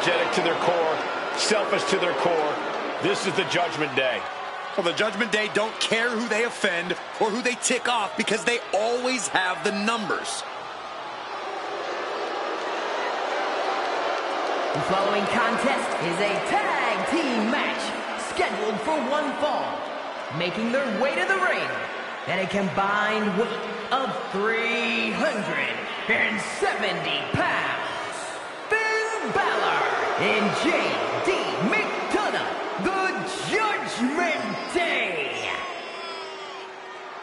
unapologetic to their core, selfish to their core. This is the Judgment Day. Well, the Judgment Day don't care who they offend or who they tick off because they always have the numbers. The following contest is a tag team match scheduled for one fall. Making their way to the ring at a combined weight of 370 pounds. Finn Balor and J.D. McDonough, the Judgment Day.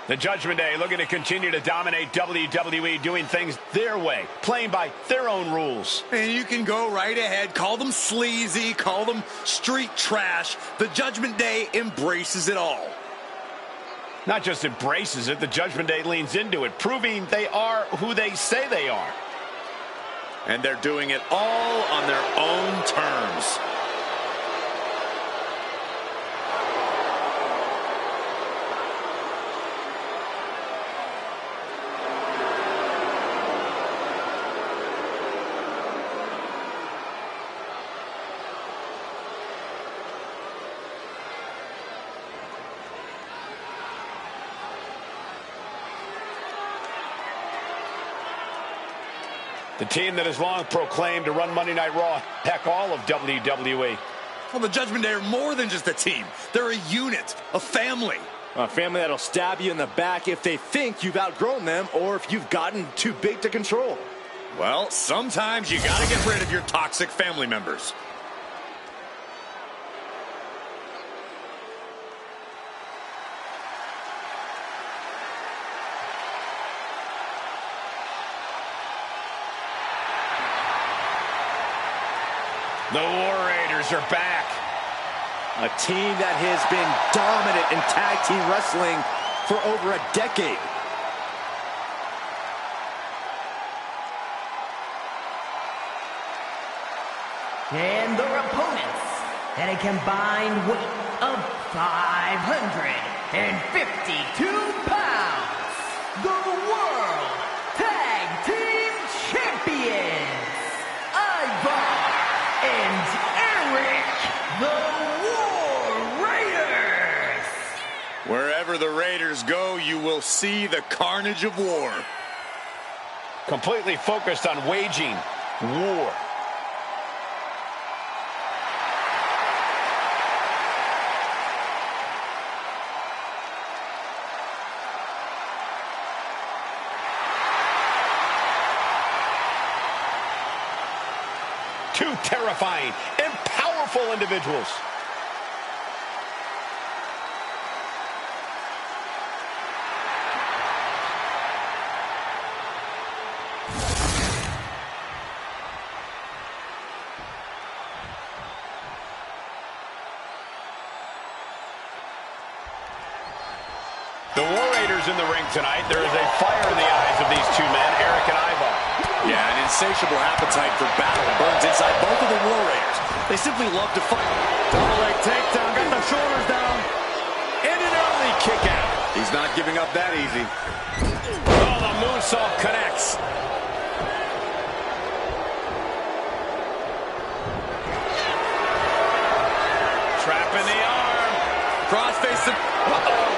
The Judgment Day looking to continue to dominate WWE, doing things their way, playing by their own rules. And you can go right ahead, call them sleazy, call them street trash. The Judgment Day embraces it all. Not just embraces it, the Judgment Day leans into it, proving they are who they say they are. And they're doing it all on their own terms. The team that has long proclaimed to run Monday Night Raw, heck, all of WWE. Well, the Judgment Day are more than just a team. They're a unit, a family. A family that'll stab you in the back if they think you've outgrown them or if you've gotten too big to control. Well, sometimes you gotta get rid of your toxic family members. The War Raiders are back. A team that has been dominant in tag team wrestling for over a decade. And their opponents at a combined weight of 552 pounds. The World Tag Team Champions, Ivar and Eric, the War Raiders. Wherever the Raiders go, you will see the carnage of war. Completely focused on waging war. Two terrifying and powerful individuals. The War Raiders in the ring tonight. There is a fire in the eyes of these two men, Eric and Ivar. Yeah, an insatiable appetite for battle burns inside both of the War Raiders. They simply love to fight. Double leg takedown, got the shoulders down. And an early kick out. He's not giving up that easy. Oh, the moonsault connects. Trapping the arm. Crossface. Uh-oh.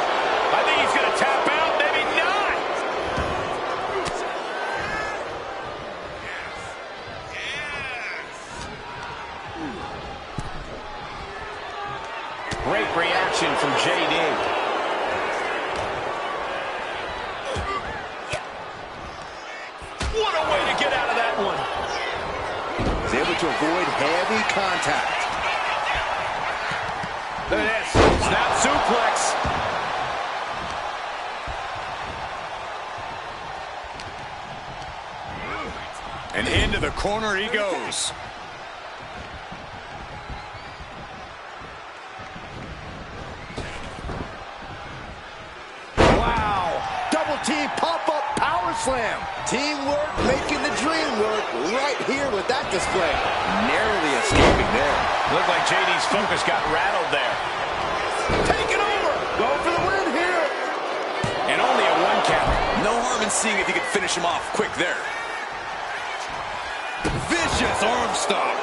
I think he's going to tap out. Maybe not. Great reaction from JD. What a way to get out of that one. He's able to avoid heavy contact. Look at this. Snap suplex. And into the corner he goes. Wow! Double team pop-up power slam. Teamwork making the dream work right here with that display. Narrowly escaping there. Looked like JD's focus got rattled there. Take it over. Go for the win here. And only a one count. No harm in seeing if he could finish him off quick there. Vicious arm stomp.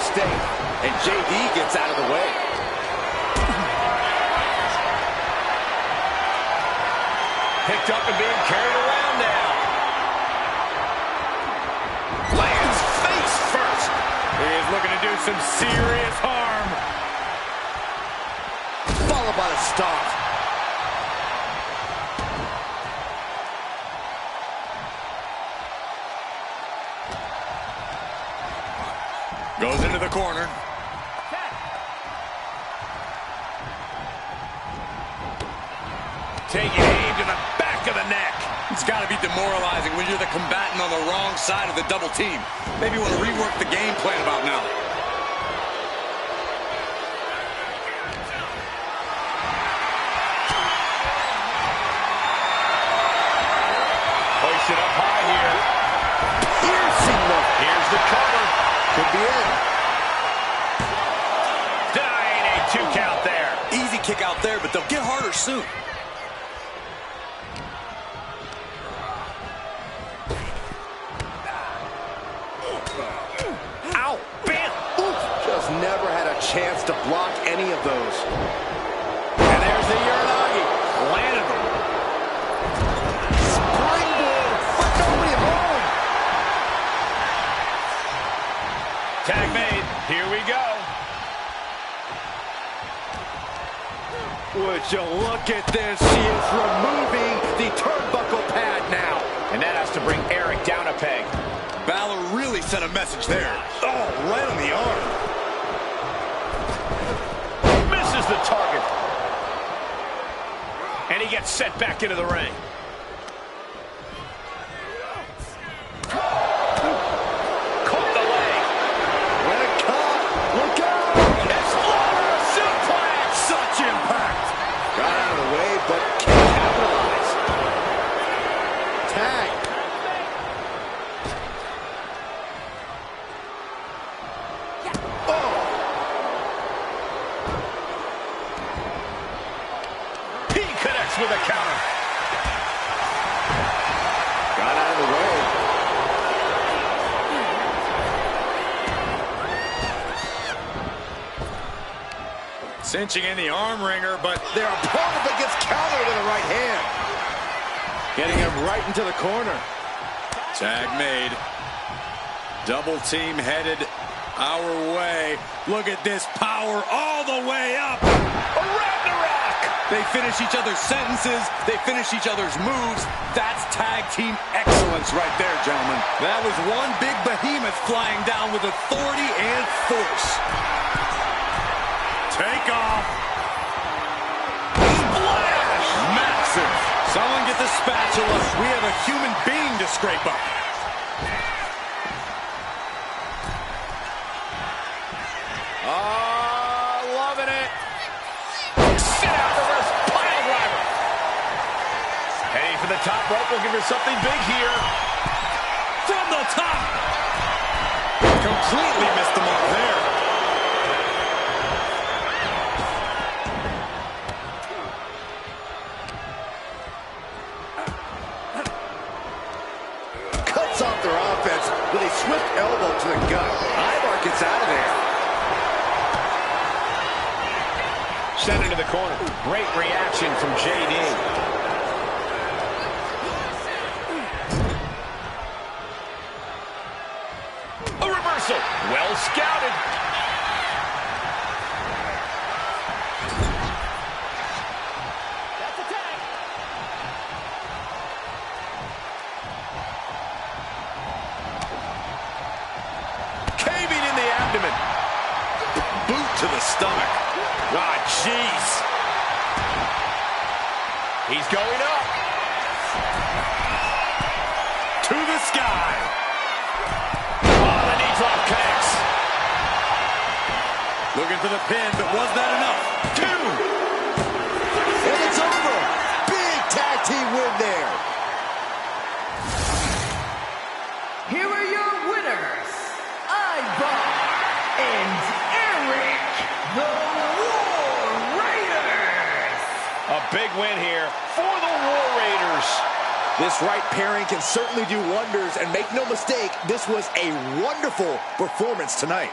mistake, and JD gets out of the way. Picked up and being carried around now. Lands face first. He is looking to do some serious harm. Followed by the stomp. Goes into the corner. Taking aim to the back of the neck. It's got to be demoralizing when you're the combatant on the wrong side of the double team. Maybe you want to rework the game plan about now. Hoist it up high here. Piercing look. Here's the cover. Could be it. Denying a 2 count there. Easy kick out there, but they'll get harder soon. Ow, bam. Just never had a chance to block any of those. And there's the Uranagi. Landed them. Springboard, but nobody home. Tag made. Here we go. Would you look at this? She is removing the turnbuckle pad now. And that has to bring Eric down a peg. Balor really sent a message there. Oh, right on the arm. Misses the target. And he gets set back into the ring. Caught the leg. What a cut. Look out. Exploder suplex. Such impact. Got out of the way, but can't capitalize. Tag. He connects with a counter. Got out of the way. Cinching in the arm wringer, but Their opponent that gets countered with a right hand. Getting him right into the corner. tag made. Double team headed our way. Look at this power all the way up. Around the rock. They finish each other's sentences. They finish each other's moves. That's tag team excellence right there, gentlemen. That was one big behemoth flying down with authority and force. Take off. Splash. Massive. Someone get the spatula. We have a human being to scrape up. Loving it. Sit out reverse pile driver. Heading for the top rope. We'll give her something big here. From the top. Completely missed the mark there. Cuts off their offense with a swift elbow to the gut. Ivar gets out of there. Sent into the corner. Great reaction from JD. A reversal. Well scouted. That's a tag. Caving in the abdomen. Boot to the stomach. Ah, jeez. He's going up. To the sky. Oh, the knee drop connects. Looking for the pin, but was that enough? Two. And it's over. Big tag team win there. Here are your winners, Ivar and Eric, the War Raiders. A big win here for the War Raiders. This right pairing can certainly do wonders, and make no mistake, this was a wonderful performance tonight.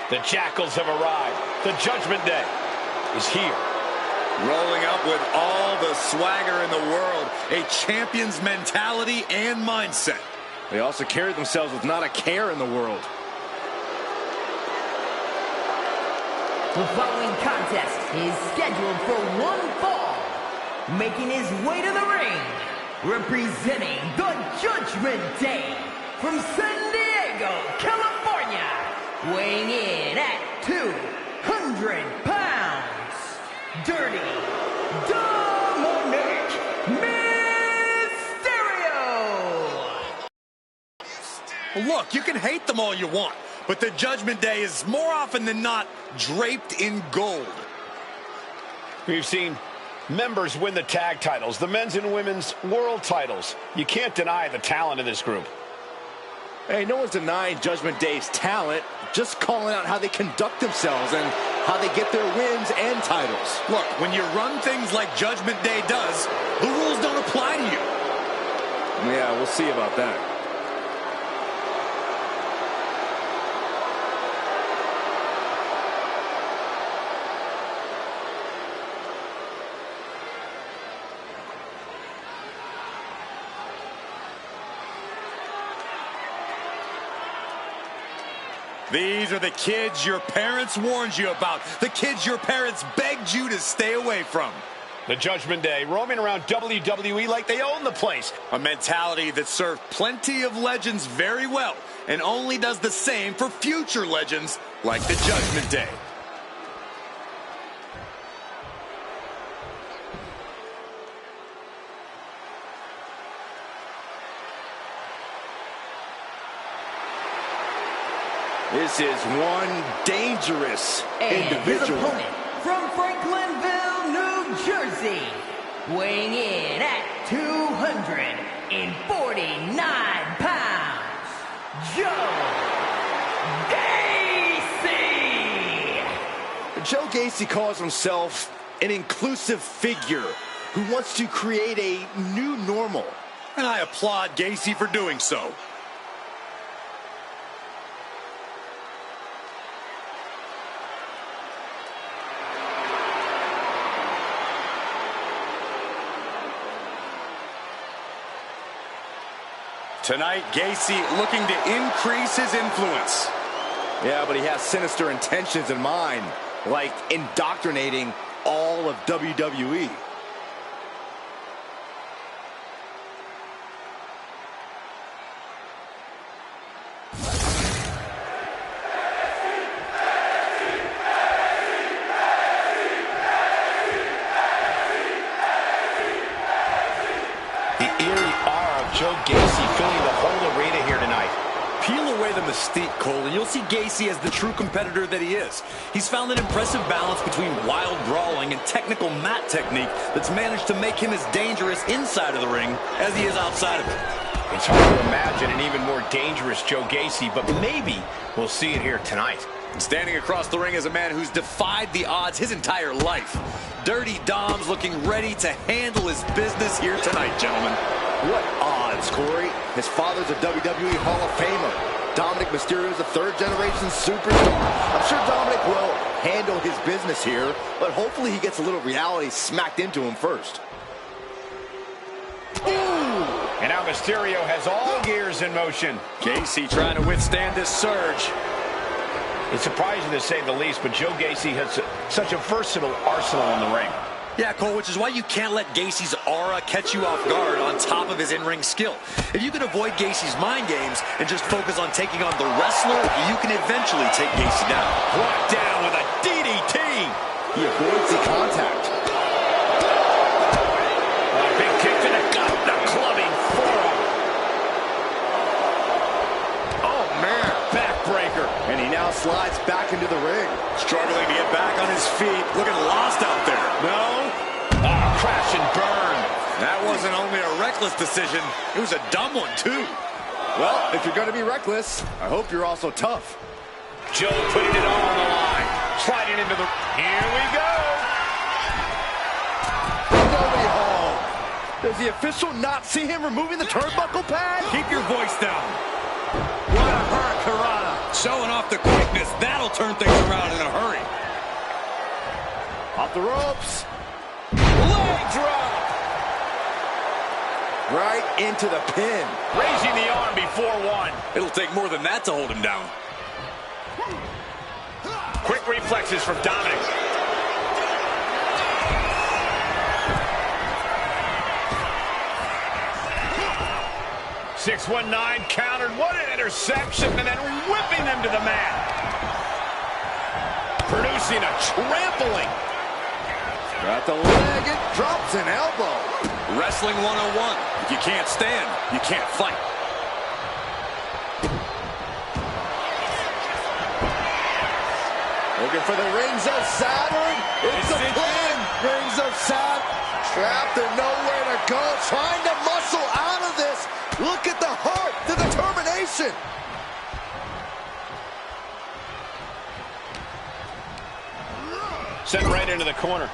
The Jackals have arrived. The Judgment Day is here. Rolling up with all the swagger in the world, a champion's mentality and mindset. They also carry themselves with not a care in the world. The following contest is scheduled for one fall. Making his way to the ring, representing the Judgment Day from San Diego, California, weighing in at 200 pounds, Dirty Dominic Mysterio. Look, you can hate them all you want, but the Judgment Day is more often than not draped in gold. We've seen members win the tag titles, the men's and women's world titles. You can't deny the talent of this group. Hey, no one's denying Judgment Day's talent, just calling out how they conduct themselves and how they get their wins and titles. Look, when you run things like Judgment Day does, the rules don't apply to you. Yeah, we'll see about that. These are the kids your parents warned you about. The kids your parents begged you to stay away from. The Judgment Day roaming around WWE like they own the place. A mentality that served plenty of legends very well and only does the same for future legends like the Judgment Day. This is one dangerous individual. His opponent from Franklinville, New Jersey, weighing in at 249 pounds, Joe Gacy. Joe Gacy calls himself an inclusive figure who wants to create a new normal. And I applaud Gacy for doing so. Tonight, Gacy looking to increase his influence. Yeah, but he has sinister intentions in mind, like indoctrinating all of WWE. Joe Gacy filling the whole arena here tonight. Peel away the mystique, Cole, and you'll see Gacy as the true competitor that he is. He's found an impressive balance between wild brawling and technical mat technique that's managed to make him as dangerous inside of the ring as he is outside of it. It's hard to imagine an even more dangerous Joe Gacy, but maybe we'll see it here tonight. Standing across the ring is a man who's defied the odds his entire life. Dirty Dom's looking ready to handle his business here tonight, gentlemen. What odds, Corey? His father's a WWE Hall of Famer. Dominic Mysterio is a third-generation superstar. I'm sure Dominic will handle his business here, but hopefully he gets a little reality smacked into him first. Ooh! And now Mysterio has all gears in motion. Gacy trying to withstand this surge. It's surprising to say the least, but Joe Gacy has such a versatile arsenal in the ring. Yeah, Cole, which is why you can't let Gacy's aura catch you off guard on top of his in-ring skill. If you can avoid Gacy's mind games and just focus on taking on the wrestler, you can eventually take Gacy down. Brought down with a DDT. He avoids the contact. A big kick to the gut, the clubbing forearm. Oh, man, backbreaker. And he now slides back into the ring. Struggling to get back on his feet, looking lost out there. No. Crash and burn. That wasn't only a reckless decision, it was a dumb one, too. Well, if you're going to be reckless, I hope you're also tough. Joe putting it all on the line. Sliding into the... Here we go. Nobody home. Does the official not see him removing the turnbuckle pad? Keep your voice down. What a hurricanrana. Showing off off the quickness. That'll turn things around in a hurry. Off the ropes. Leg drop. Right into the pin. Raising the arm before one. It'll take more than that to hold him down. Quick reflexes from Dominic. .619 countered. What an interception, and then whipping them to the mat. Producing a trampling. Got the leg, it drops an elbow. Wrestling 101. If you can't stand, you can't fight. Looking for the rings of Saturn. It's a pin. Rings of Saturn. Trapped and nowhere to go. Trying to muscle out of this. Look at the heart, the determination. Sent right into the corner.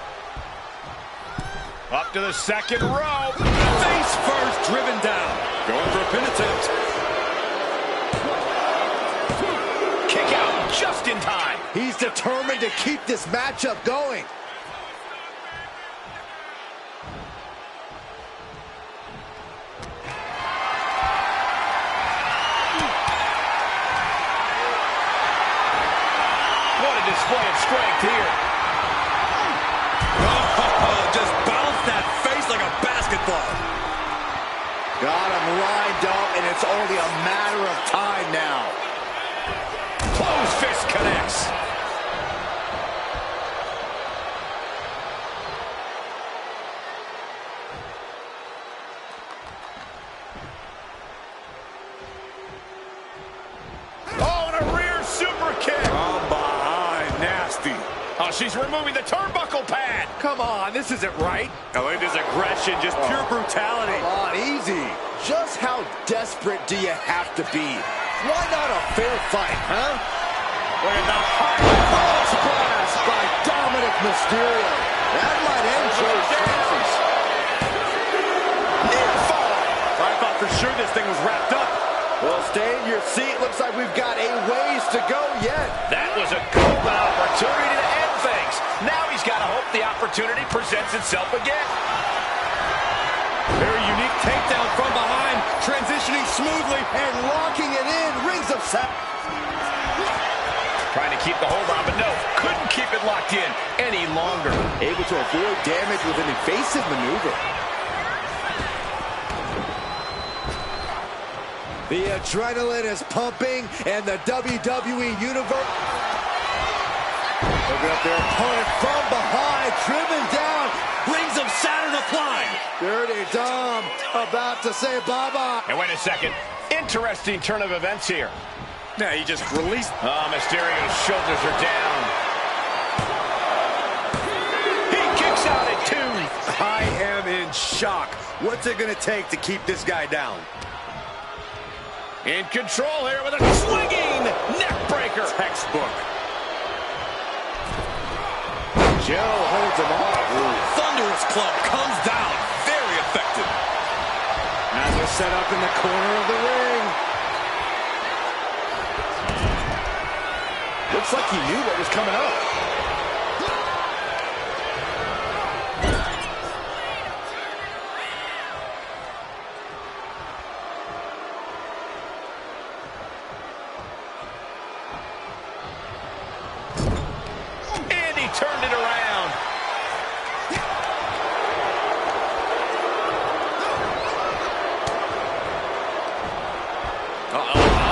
Up to the second row. Face first, driven down. Going for a pin attempt. Kick out just in time. He's determined to keep this matchup going. What a display of strength here. Oh, just bounced that face like a basketball. Got him lined up, and it's only a matter of time now. Closed fist connects. Oh, and a rear super kick. From behind, nasty. Oh, she's removing the turnbuckle pad. Come on, this isn't right. Oh, look at this aggression, just pure brutality. Come on, easy. Just how desperate do you have to be? Why not a fair fight, huh? Look at the high Cross blast by Dominic Mysterio. That might end Joe's chances. near fall. I thought for sure this thing was wrapped up. Well, stay in your seat. Looks like we've got a ways to go yet. That was a golden opportunity to end things. Now he's got to hope the opportunity presents itself again. Very unique takedown from behind, transitioning smoothly. And locking it in. Rings of Saturn. Trying to keep the hold on, but no, couldn't keep it locked in any longer. Able to avoid damage with an evasive maneuver. The adrenaline is pumping, and the WWE Universe. Looking up their opponent from behind, driven down. Rings of Saturn applied. Dirty Dom about to say bye-bye. And wait a second, interesting turn of events here. Yeah, he just released. Oh, Mysterio's shoulders are down. He kicks out at 2. I am in shock. What's it going to take to keep this guy down? In control here with a swinging neck breaker. Textbook. Joe holds him off. Thunderous club comes down. Very effective. As they're set up in the corner of the ring. Looks like he knew what was coming up. And he turned it around.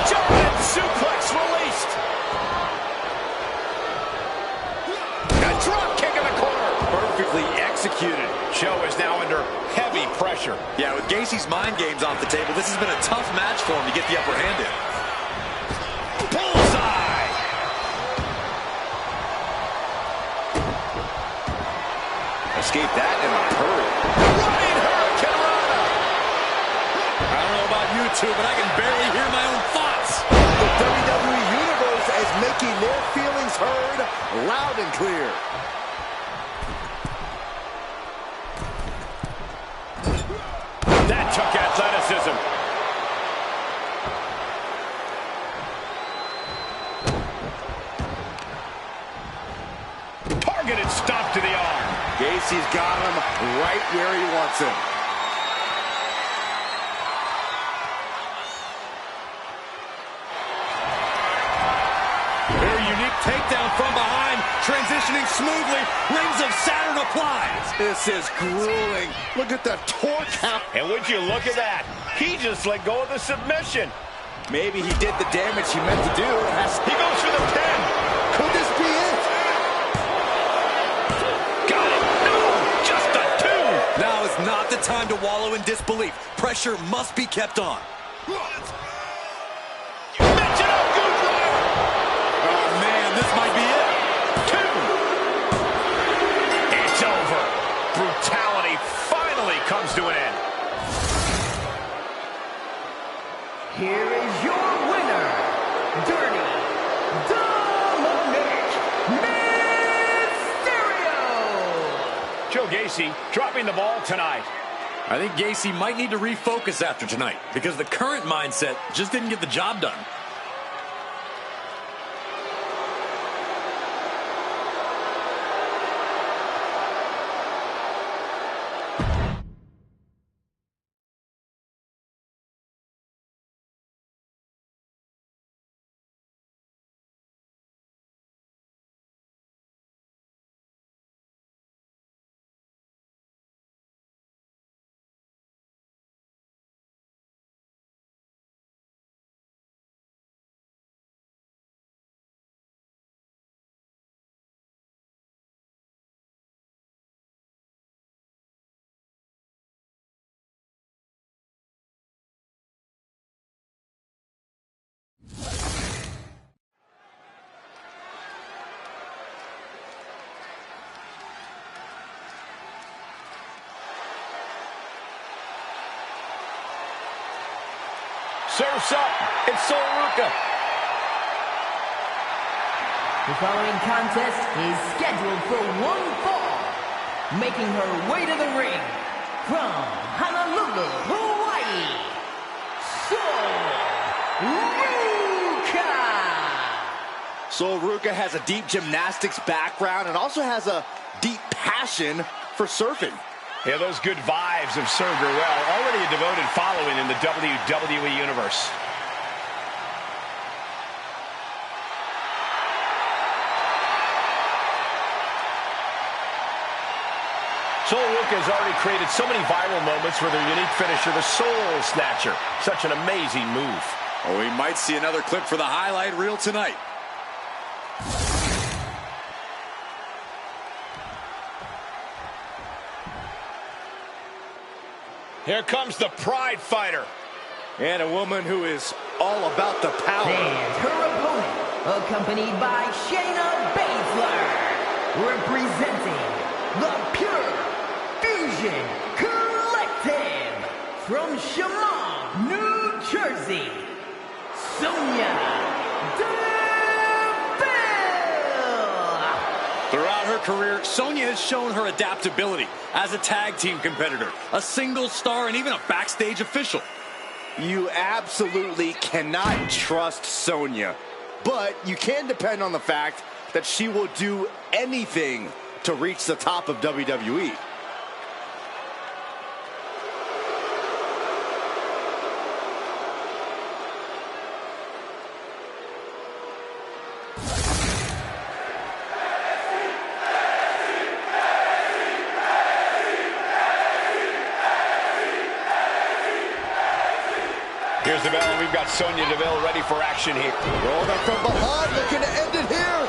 German suplex released. A drop kick in the corner. Perfectly executed. Joe is now under heavy pressure. Yeah, with Gacy's mind games off the table, this has been a tough match for him to get the upper hand in. Bullseye. Escape that in a hurry. Running Hurricane Rana. I don't know about you two, but I can barely hear my own thoughts. The WWE Universe is making their feelings heard loud and clear. That took athleticism. Targeted stomp to the arm. Gacy's got him right where he wants him. Very unique takedown from behind, transitioning smoothly. Rings of Saturn applies. This is grueling. Look at the torque. And would you look at that? He just let go of the submission. Maybe he did the damage he meant to do. He goes for the pin. Could this be it? Got it. No, just a two. Now is not the time to wallow in disbelief. Pressure must be kept on. This might be it. Two. It's over. Brutality finally comes to an end. Here is your winner, Dirty Dominic Mysterio. Joe Gacy dropping the ball tonight. I think Gacy might need to refocus after tonight because the current mindset just didn't get the job done. Surf's up. It's Sol Ruca. The following contest is scheduled for one fall. Making her way to the ring from Honolulu, Hawaii, Sol Ruca. Sol Ruca has a deep gymnastics background and also has a deep passion for surfing. Yeah, those good vibes have served her well. Already a devoted following in the WWE Universe. Sol Ruca has already created so many viral moments with her unique finisher, the Soul Snatcher. Such an amazing move. Oh, we might see another clip for the highlight reel tonight. Here comes the Pride Fighter. And a woman who is all about the power. And her opponent, accompanied by Shayna Baszler, representing the Pure Fusion Collective from Shamon, New Jersey, Sonya Deville. Throughout her career, Sonya has shown her adaptability as a tag team competitor, a single star, and even a backstage official. You absolutely cannot trust Sonya, but you can depend on the fact that she will do anything to reach the top of WWE. Here's the bell, and we've got Sonya Deville ready for action here. Rolled up from behind, looking to end it here.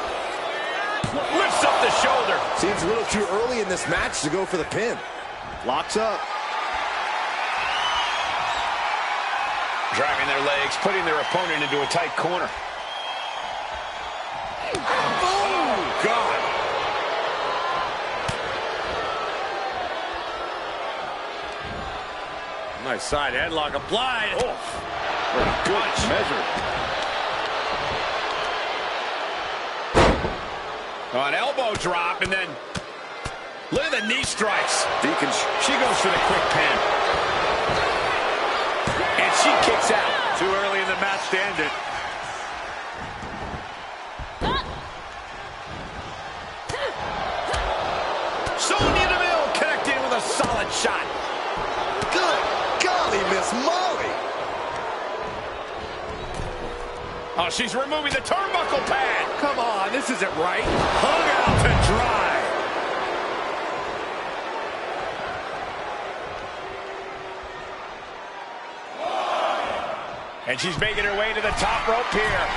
Lifts up the shoulder. Seems a little too early in this match to go for the pin. Locks up. Driving their legs, putting their opponent into a tight corner. Oh, God. Nice side headlock applied. Oh, Good measure. an elbow drop, and then look at the knee strikes. Deacon. She goes for the quick pin. And she kicks out. Too early in the match to end it. shot. Good golly, Miss Molly. Oh, she's removing the turnbuckle pad. Come on, this isn't right. Hung out to dry. And she's making her way to the top rope here.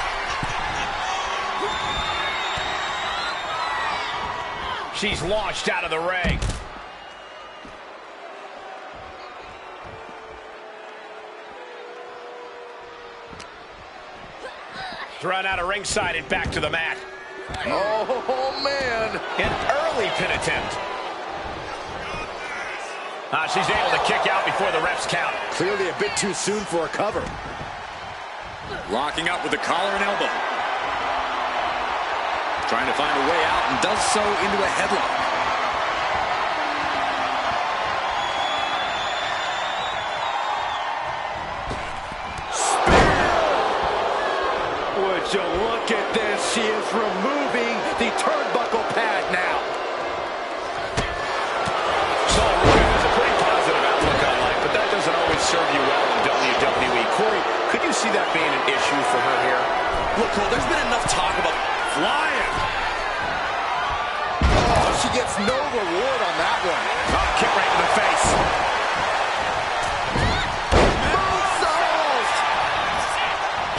She's launched out of the ring. Thrown out of ringside and back to the mat. Oh, man. An early pin attempt. She's able to kick out before the refs count. Clearly a bit too soon for a cover. Locking up with the collar and elbow. Trying to find a way out and does so into a headlock. Would you look at this? She is removing the turnbuckle pad now. So Ruka has a pretty positive outlook on life, but that doesn't always serve you well in WWE. Corey, could you see that being an issue for her here? Look, Cole, there's been enough talk about flying. Oh, she gets no reward on that one. Oh, kick right in the face. Moonsault!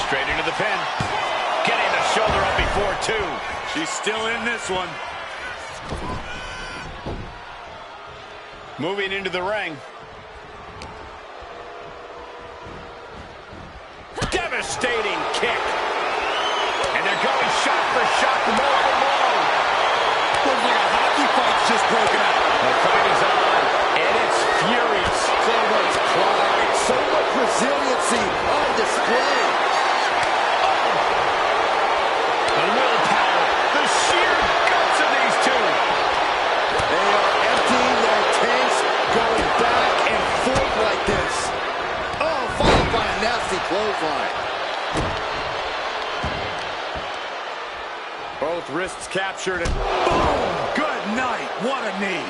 Straight into the pin. Getting the shoulder up before two. She's still in this one. Moving into the ring. Devastating kick. And they're going shot for shot, blow for blow. Looks like a hockey fight's just broken out. The fight is on, and it's furious. So much pride, so much resiliency on display. The willpower, the sheer guts of these two. They are emptying their tanks, going back and forth like this. Oh, followed by a nasty clothesline. Both wrists captured and boom! Good night. What a knee.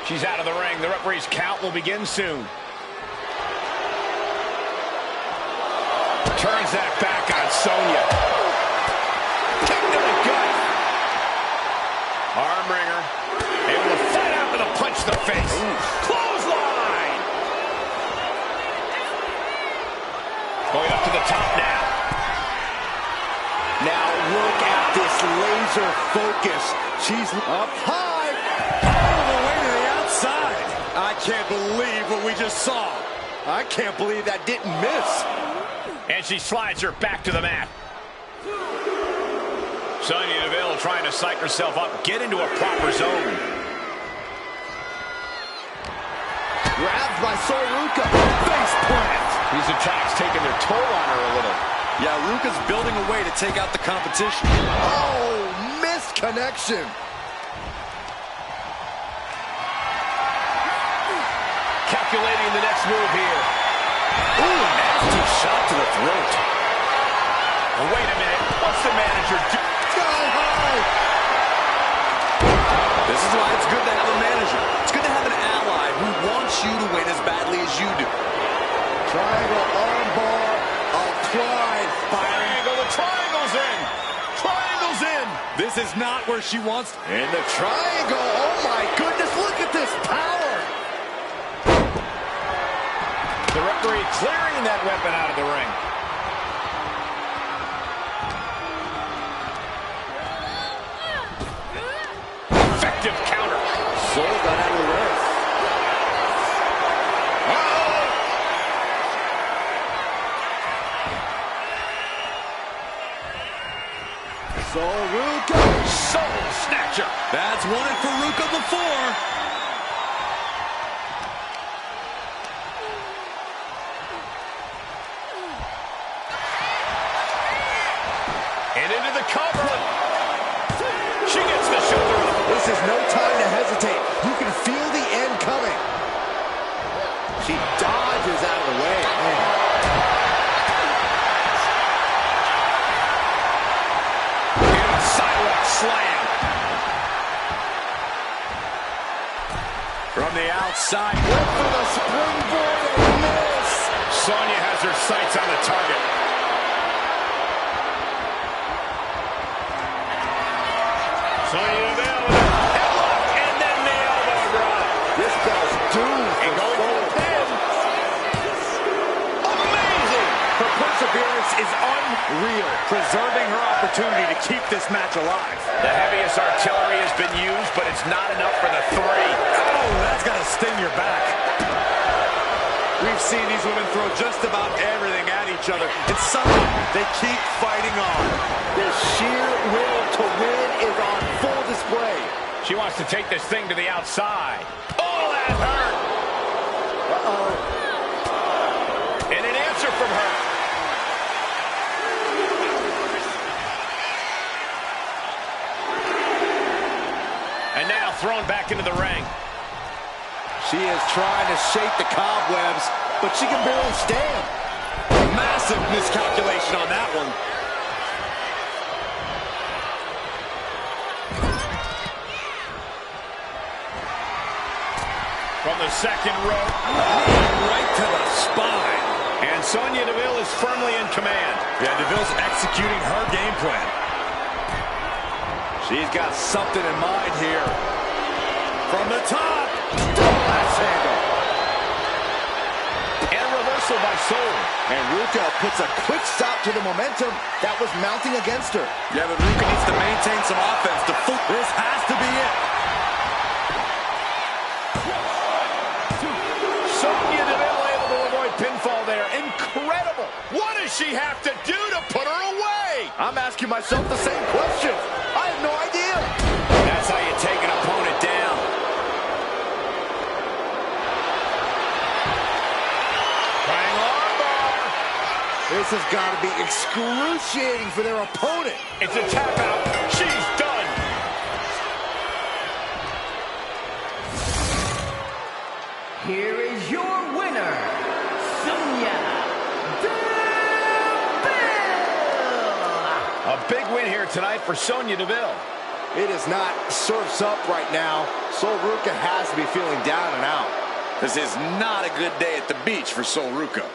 She's out of the ring. The referee's count will begin soon. Turns that back on Sonya. Kick to the gut. Arm wringer. Able to fight out with a punch to the face. Clothesline. Going up to the top now. Now look at this laser focus. She's up high. All the way to the outside. I can't believe what we just saw. I can't believe that didn't miss. And she slides her back to the mat. Sonya Deville trying to psych herself up, get into a proper zone. Grabbed by Ruka. Face plant. These attacks taking their toll on her a little. Yeah, Ruka's building a way to take out the competition. Oh, missed connection. Calculating the next move here. Ooh, nasty shot to the throat. Oh, wait a minute. What's the manager do? Sky high. This is why it's good to have a manager. It's good to have an ally who wants you to win as badly as you do. Triangle armbar applied. Triangle. The triangle's in. Triangle's in. This is not where she wants. In the triangle. Oh, my goodness. Look at this power. The referee clearing that weapon out of the ring. Effective counter. Soul got out of the way. Ruka. Soul snatcher. That's won it for Ruka before. And into the cover. She gets the shoulder up. This is no time to hesitate. You can feel the end coming. She dodges out of the way. Man. And a sidewalk slam. outside. Went for the springboard and miss. Sonya has her sights on the target. Sonya Deville with a headlock and then the elbow drop. This bell's doomed. And going for the pin. Amazing. Her perseverance is unreal, preserving her opportunity to keep this match alive. The heaviest artillery has been used, but it's not enough for the three. Oh, that's got to sting your back. We've seen these women throw just about everything at each other, and somehow they keep fighting on. Their sheer will to win is on full display. She wants to take this thing to the outside. Oh, that hurt. Uh-oh. And an answer from her. And now thrown back into the ring. She is trying to shake the cobwebs, but she can barely stand. Massive miscalculation on that one. From the second rope. Right to the spine. And Sonya Deville is firmly in command. Yeah, Deville's executing her game plan. She's got something in mind here. From the top. Last handle. And a reversal by Soul. And Ruka puts a quick stop to the momentum that was mounting against her. Yeah, but Ruka needs to maintain some offense. This has to be it. Sonya Deville able to avoid pinfall there. Incredible. What does she have to do to put her away? I'm asking myself the same question. I have no idea. That's how you take an opponent down. Trying armbar. This has got to be excruciating for their opponent. It's a tap out. She's done. Here is your winner, Sonya Deville. A big win here tonight for Sonya Deville. It is not surfs up right now. Sol Ruka has to be feeling down and out. This is not a good day at the beach for Sol Ruka.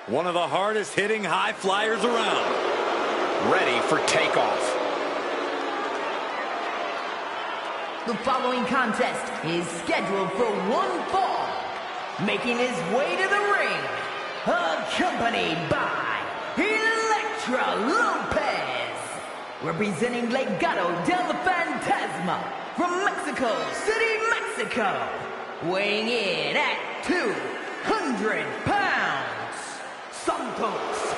One of the hardest hitting high flyers around. Ready for takeoff. The following contest is scheduled for one fall. Making his way to the ring, accompanied by Elektra Lopez. Representing Legado del Fantasma from Mexico City, Mexico. Weighing in at 200 pounds. Santos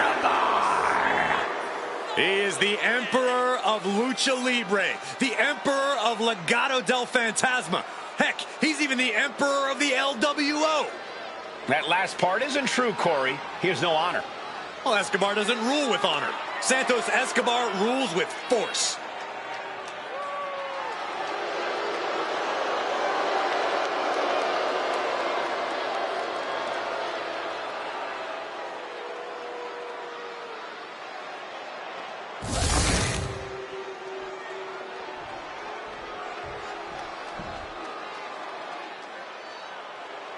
Escobar. He is the Emperor of Lucha Libre, the Emperor of Legado del Fantasma. Heck, he's even the Emperor of the LWO. That last part isn't true, Corey. He has no honor. Well, Escobar doesn't rule with honor. Santos Escobar rules with force.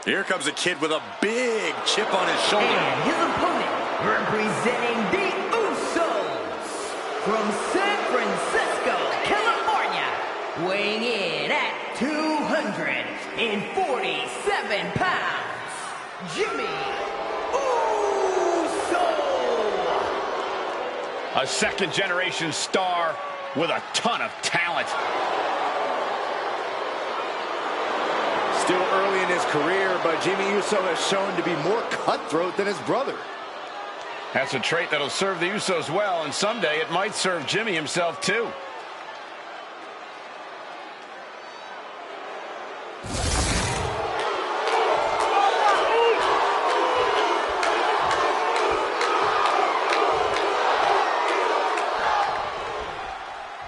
Here comes a kid with a big chip on his shoulder. And his opponent, representing the Usos, from San Francisco, California, weighing in at 247 pounds, Jimmy Uso. A second-generation star with a ton of talent. Still early in his career, but Jimmy Uso has shown to be more cutthroat than his brother. That's a trait that'll serve the Usos well, and someday it might serve Jimmy himself, too.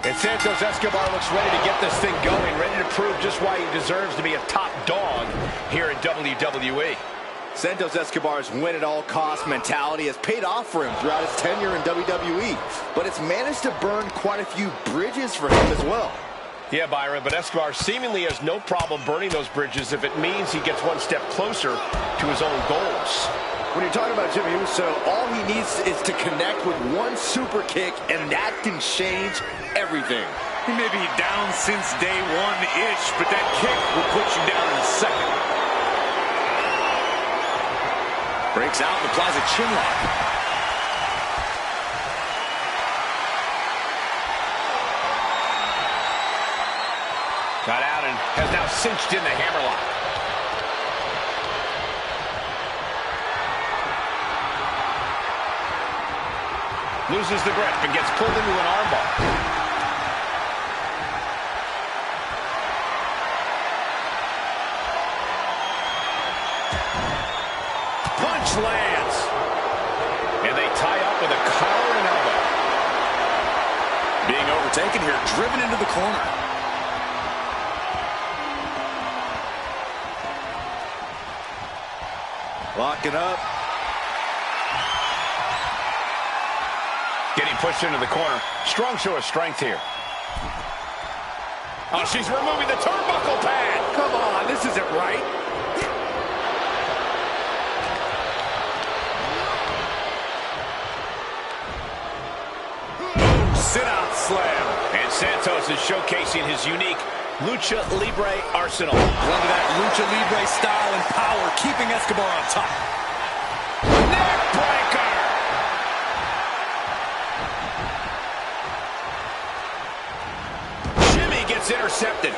And Santos Escobar looks ready to get this thing going, ready to prove just why he deserves to be a top dog here in WWE. Santos Escobar's win-at-all-cost mentality has paid off for him throughout his tenure in WWE, but it's managed to burn quite a few bridges for him as well. Yeah, Byron, but Escobar seemingly has no problem burning those bridges if it means he gets one step closer to his own goals. When you're talking about Jimmy Uso, all he needs is to connect with one super kick, and that can change everything. He may be down since day one-ish, but that kick will put you down in a second. Breaks out and applies a chin lock. Got out and has now cinched in the hammerlock. Loses the grip and gets pulled into an armbar. Punch lands. And they tie up with a collar and elbow. Being overtaken here, driven into the corner. Locking up. Getting pushed into the corner. Strong show of strength here. Oh, she's removing the turnbuckle pad. Come on, this isn't right. Sit-out slam. And Santos is showcasing his unique Lucha Libre arsenal. Blend of that Lucha Libre style and power, keeping Escobar on top. Neckbreaker! Jimmy gets intercepted.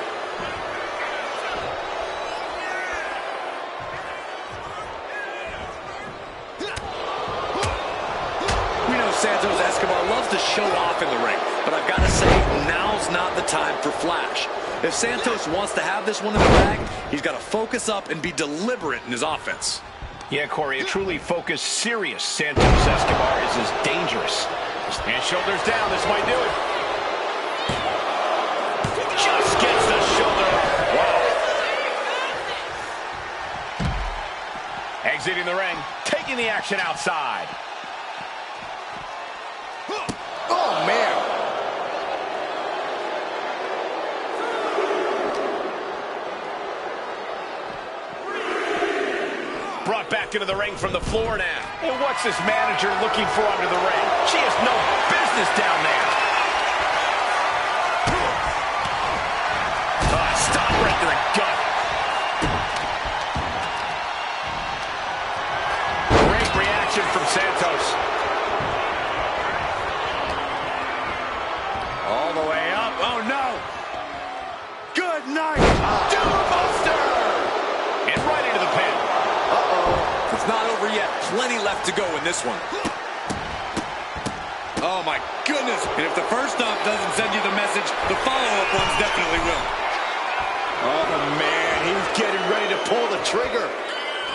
We know Santos Escobar loves to show off in the ring, but I've got to say, now's not the time for flash. If Santos wants to have this one in the bag, he's got to focus up and be deliberate in his offense. Yeah, Corey, a truly focused, serious Santos Escobar is as dangerous. And shoulders down, this might do it. Just gets the shoulder up. Wow. Exiting the ring, taking the action outside. Oh, man. Brought back into the ring from the floor now. And what's this manager looking for under the ring? She has no business down there. Stop right to the gut. Great reaction from Santos. All the way up. Oh, no. Good night. Doombuster! And right into the pin. It's not over yet. Plenty left to go in this one. Oh, my goodness. And if the first stomp doesn't send you the message, the follow-up ones definitely will. Oh, man, he's getting ready to pull the trigger.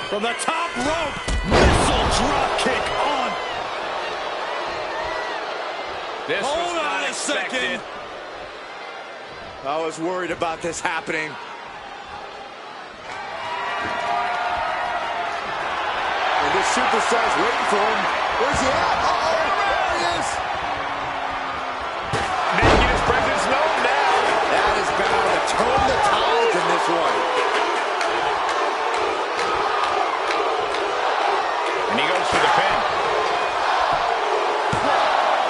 From the top rope, missile drop kick on. Hold on a second. I was worried about this happening. And this superstar's waiting for him. Where's he at? Uh-oh, there he is. Making his presence known now. That is bound to turn the tides in this one. And he goes for the pin.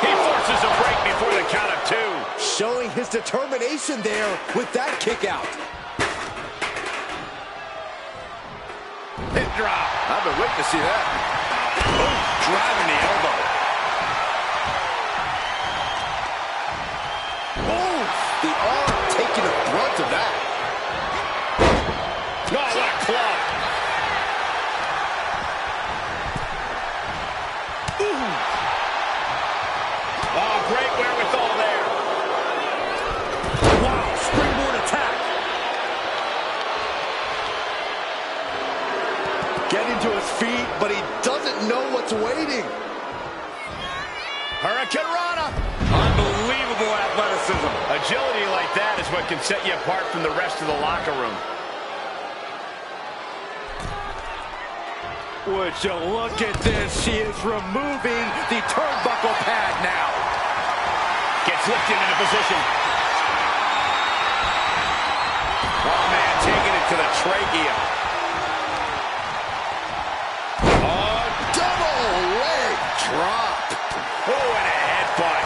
He forces a break before the count of 2. Showing his determination there with that kick out. Hip drop. I've been waiting to see that. Oh, driving the elbow. Oh, the arm taking the brunt of that. Oh, what a club. Oh, great wherewithal there. Wow, springboard attack. Getting to his feet, but he doesn't know what's waiting. Hurricane Rana. Unbelievable athleticism. Agility like that is what can set you apart from the rest of the locker room. Would you look at this? She is removing the turnbuckle pad now. Gets lifted into position. Oh, man, taking it to the trachea. Oh, Double leg drop. oh, and a headbutt.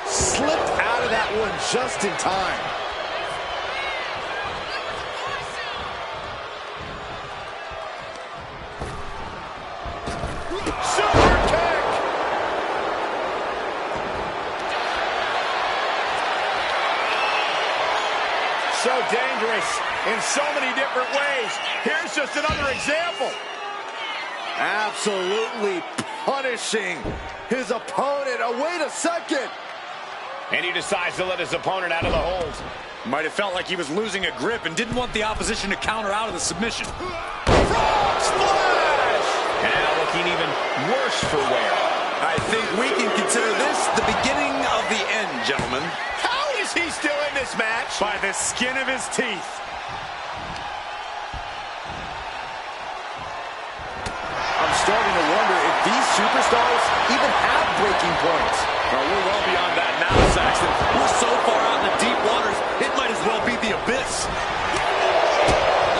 Slipped out of that one just in time. Super kick. So dangerous in so many different ways. Here's just another example. Absolutely punishing his opponent. Oh, wait a second. And he decides to let his opponent out of the hold. Might have felt like he was losing a grip and didn't want the opposition to counter out of the submission. Frog splash! And now looking even worse for wear. I think we can consider this the beginning of the end, gentlemen. How is he still in this match? By the skin of his teeth. I'm starting to wonder if these superstars even have breaking points. Well, we're well beyond that now, Saxton. We're so far out in the deep waters, it might as well be the abyss.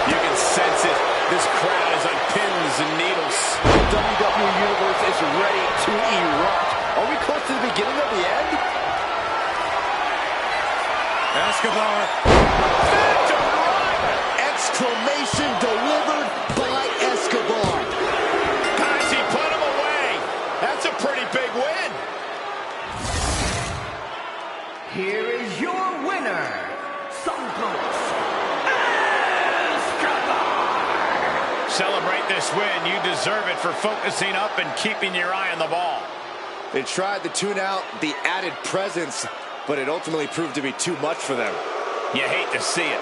You can sense it. This crowd is on pins and needles. The WWE Universe is ready to erupt. Are we close to the beginning of the end? Escobar. Phantom Driver! Exclamation delivered by Escobar. Guys, he put him away. That's a pretty big win. Here is your winner, Santos Escobar. Celebrate this win. You deserve it for focusing up and keeping your eye on the ball. They tried to tune out the added presence, but it ultimately proved to be too much for them. You hate to see it.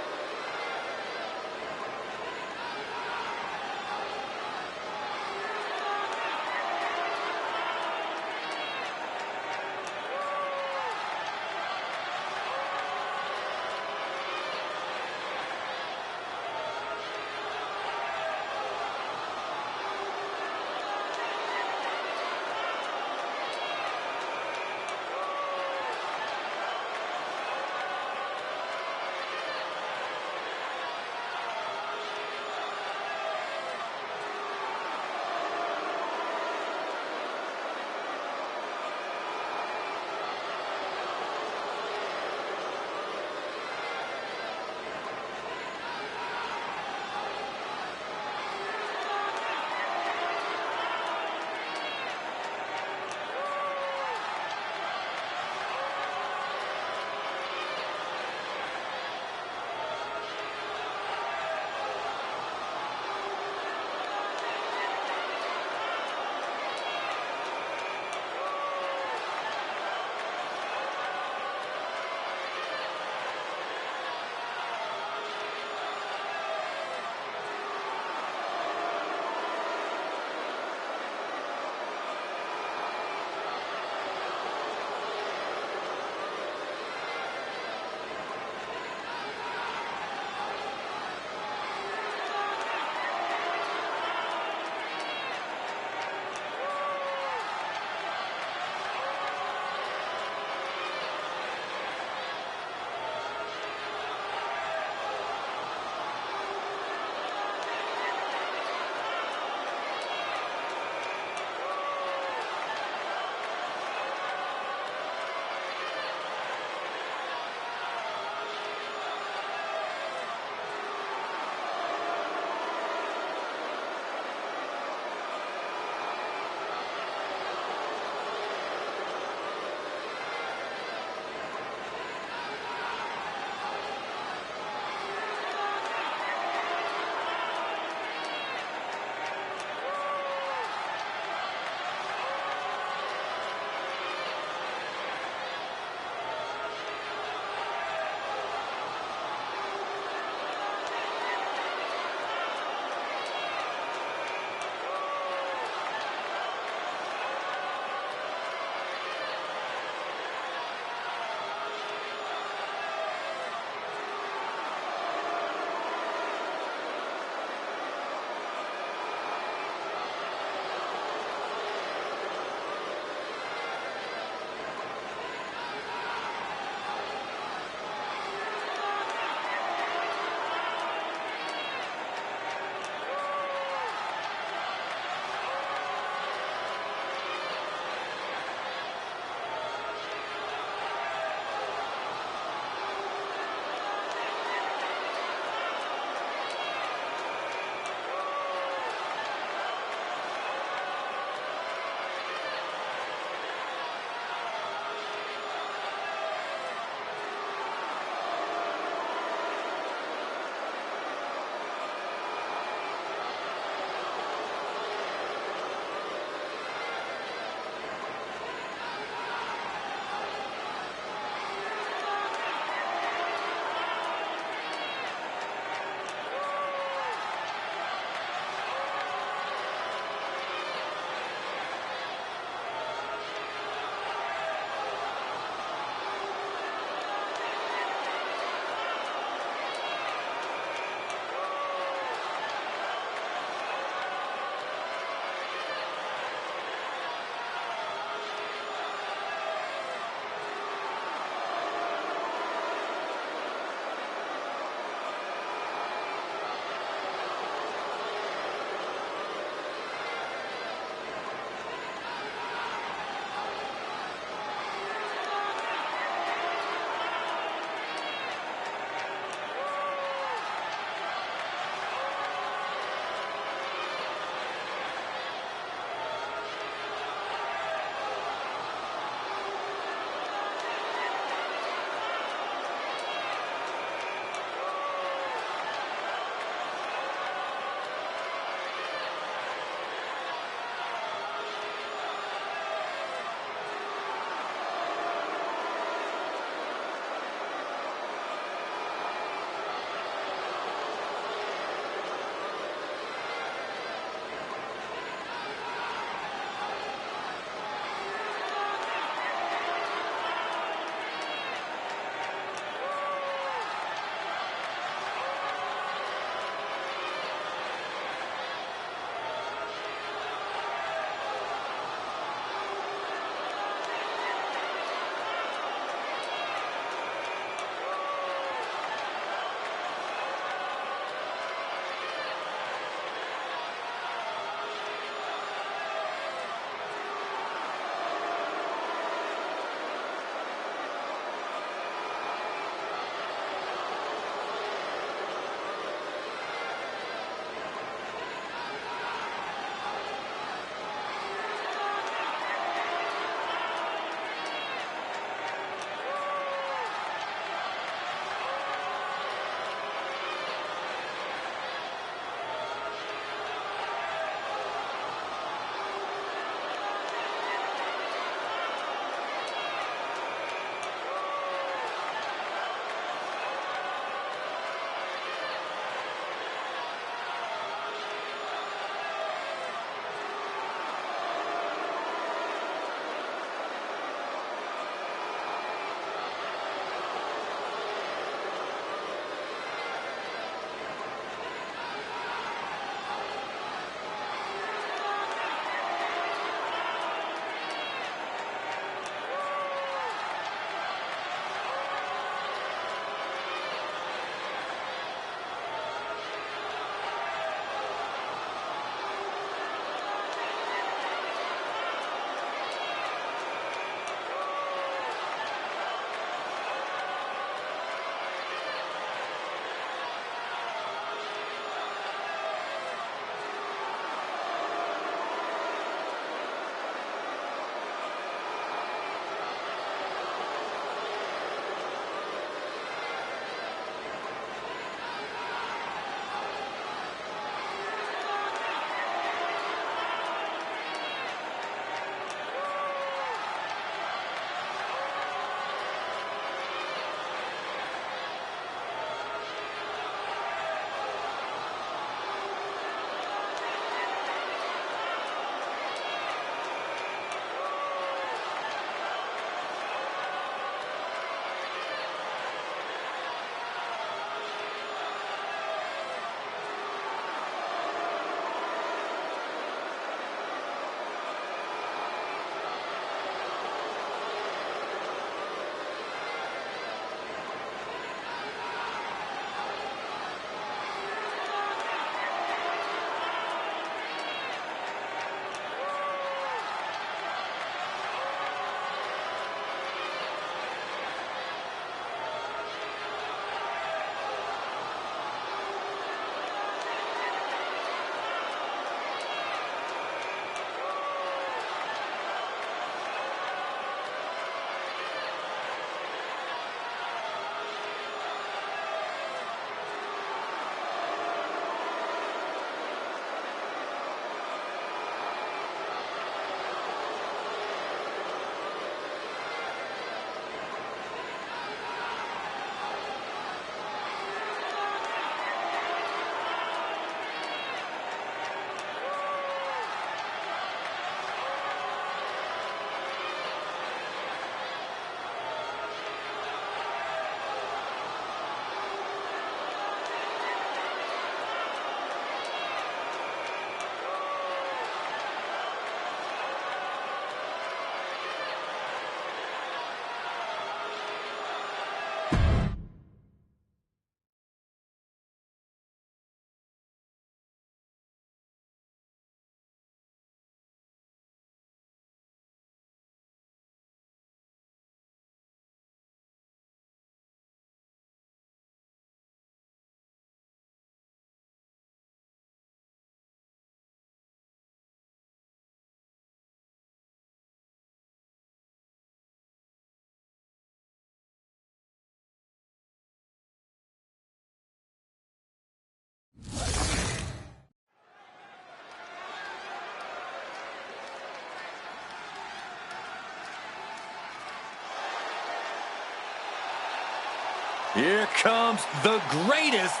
Here comes the greatest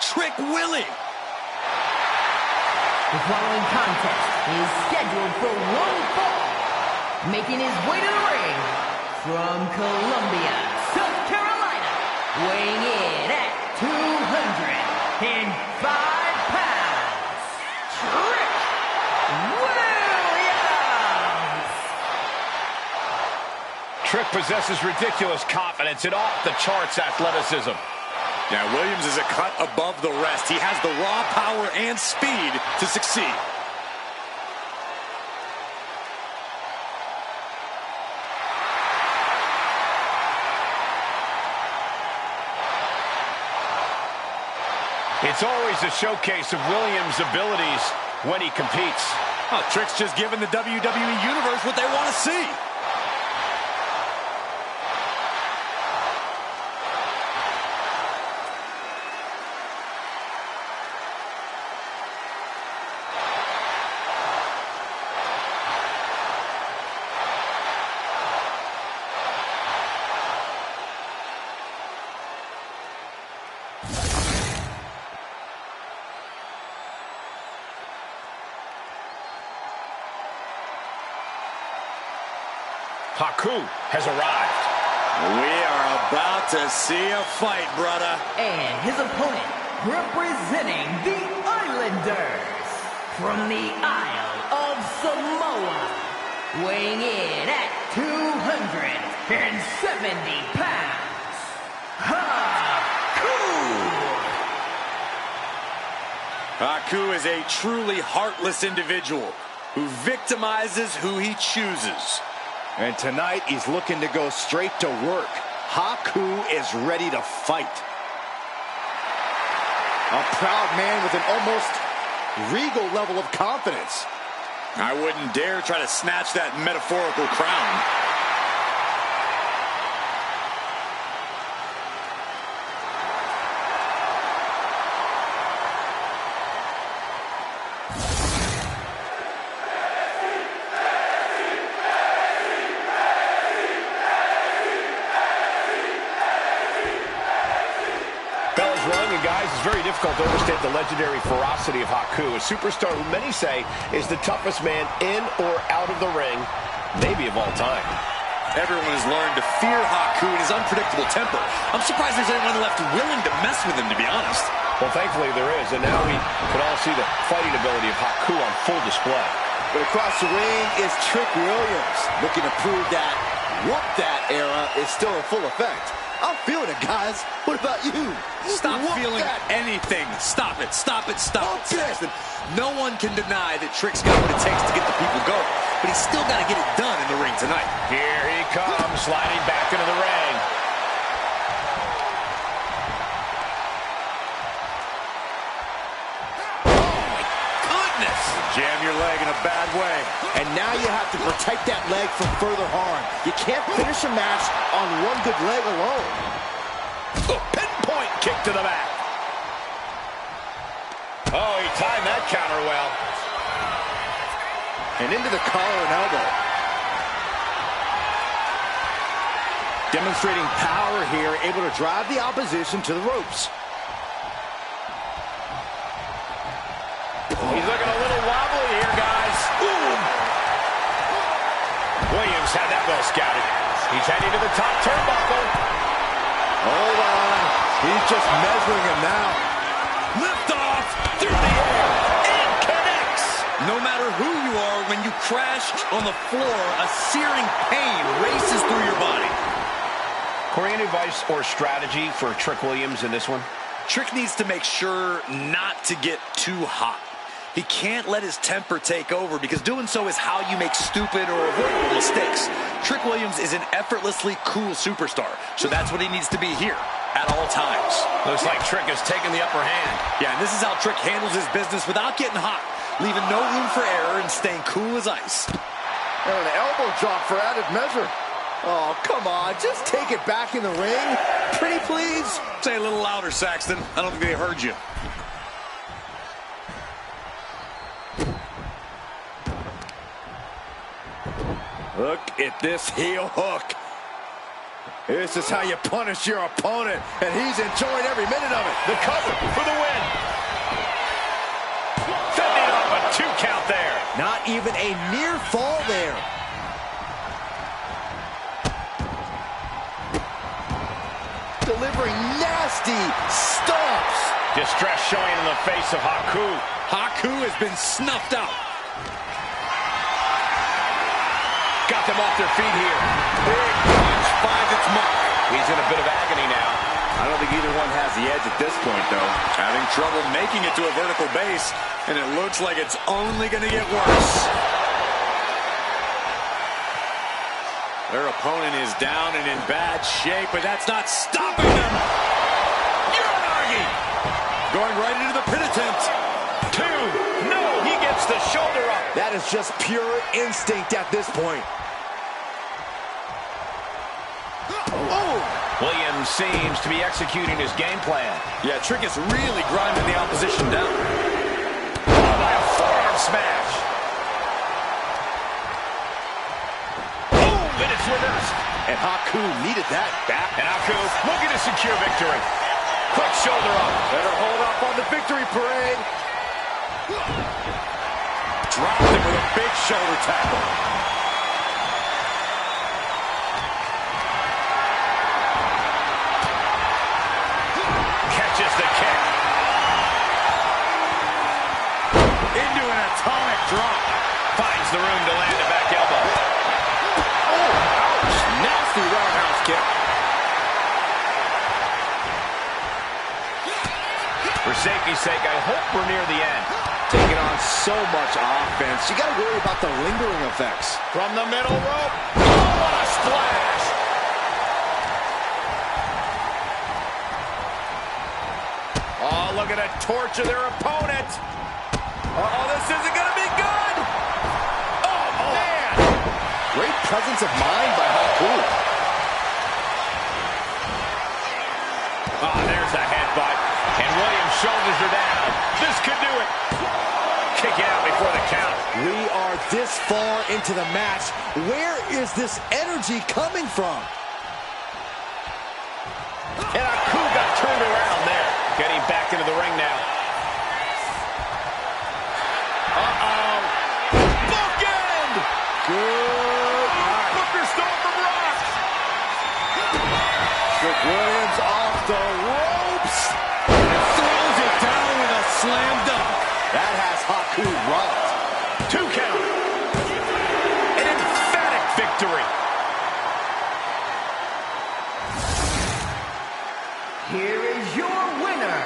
Trick Willie. The following contest is scheduled for one fall. Making his way to the ring from Columbia, South Carolina, weighing in at 205 pounds, Trick Williams! Trick possesses ridiculous confidence and off-the-charts athleticism. Now, Williams is a cut above the rest. He has the raw power and speed to succeed. It's always a showcase of Williams' abilities when he competes. Oh, Trick's just giving the WWE Universe what they want to see. Haku has arrived. We are about to see a fight, brother. And his opponent, representing the Islanders, from the Isle of Samoa, weighing in at 270 pounds, Haku! Haku is a truly heartless individual who victimizes who he chooses. And tonight, he's looking to go straight to work. Haku is ready to fight. A proud man with an almost regal level of confidence. I wouldn't dare try to snatch that metaphorical crown. Guys, it's very difficult to overstate the legendary ferocity of Haku, a superstar who many say is the toughest man in or out of the ring, maybe of all time. Everyone has learned to fear Haku and his unpredictable temper. I'm surprised there's anyone left willing to mess with him, to be honest. Well, thankfully there is, and now we can all see the fighting ability of Haku on full display. But across the ring is Trick Williams, looking to prove that Whoop That era is still in full effect. I'm feeling it, guys. What about you? Stop feeling anything. Stop it. Stop it. Stop it. Listen, no one can deny that Trick's got what it takes to get the people going, but he's still got to get it done in the ring tonight. Here he comes, sliding back into the ring. Oh, my goodness. Jam your leg in a bad way. And now you have to protect that leg from further harm. You can't finish a match on one good leg alone. Oh, pinpoint kick to the back. Oh, he timed that counter well. And into the collar and elbow. Demonstrating power here, able to drive the opposition to the ropes. He's looking a little wobbly here, guys. Ooh. Williams had that well scouted. He's heading to the top turnbuckle. Hold on. He's just measuring him now. Lift off through the air. It connects. No matter who you are, when you crash on the floor, a searing pain races through your body. Corey, any advice or strategy for Trick Williams in this one? Trick needs to make sure not to get too hot. He can't let his temper take over, because doing so is how you make stupid or avoidable mistakes. Trick Williams is an effortlessly cool superstar, so that's what he needs to be here at all times. Looks like Trick has taken the upper hand. Yeah, and this is how Trick handles his business without getting hot, leaving no room for error and staying cool as ice. And an elbow drop for added measure. Oh, come on. Just take it back in the ring. Pretty please. Say a little louder, Saxton. I don't think they heard you. Look at this heel hook. This is how you punish your opponent, and he's enjoying every minute of it. The cover for the win. Fending off a 2 count there. Not even a near fall there. Delivering nasty stomps. Distress showing in the face of Haku. Haku has been snuffed out. Got them off their feet here. Big punch finds its mark. He's in a bit of agony now. I don't think either one has the edge at this point, though. Having trouble making it to a vertical base, and it looks like it's only going to get worse. Their opponent is down and in bad shape, but that's not stopping them. Uranagi! Going right into the pin attempt. 2. No, he gets the shoulder up. That is just pure instinct at this point. Oh! Williams seems to be executing his game plan. Yeah, Trick is really grinding the opposition down. Oh, by a forearm smash. Oh, and it's reversed. And Haku needed that back. And Haku looking to secure victory. Quick shoulder up. Better hold up on the victory parade. Dropped him with a big shoulder tackle. Catches the kick. Into an atomic drop. Finds the room to land a back elbow. Oh, ouch. Nasty roundhouse kick. For safety's sake, I hope we're near the end. Taking on so much offense. You got to worry about the lingering effects. From the middle rope. Oh, what a splash. Oh, look at it torture their opponent. Uh-oh, this isn't going to be good. Oh, man. Great presence of mind by Haku. Oh, there's a headbutt. And Williams shoulders her down. This could do it. Kick out before the count. We are this far into the match. Where is this energy coming from? And Haku got turned around there. Getting back into the ring now. Uh-oh. Bookend! Good. Booker Storm from Rock. Trick Williams off the ropes. And throws it down with a slam dunk. That has Haku rocked. 2 count. An emphatic victory. Here is your winner,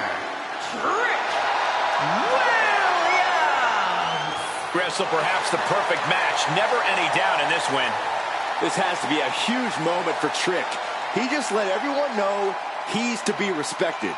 Trick Williams! Wrestle perhaps the perfect match. Never any doubt in this win. This has to be a huge moment for Trick. He just let everyone know he's to be respected.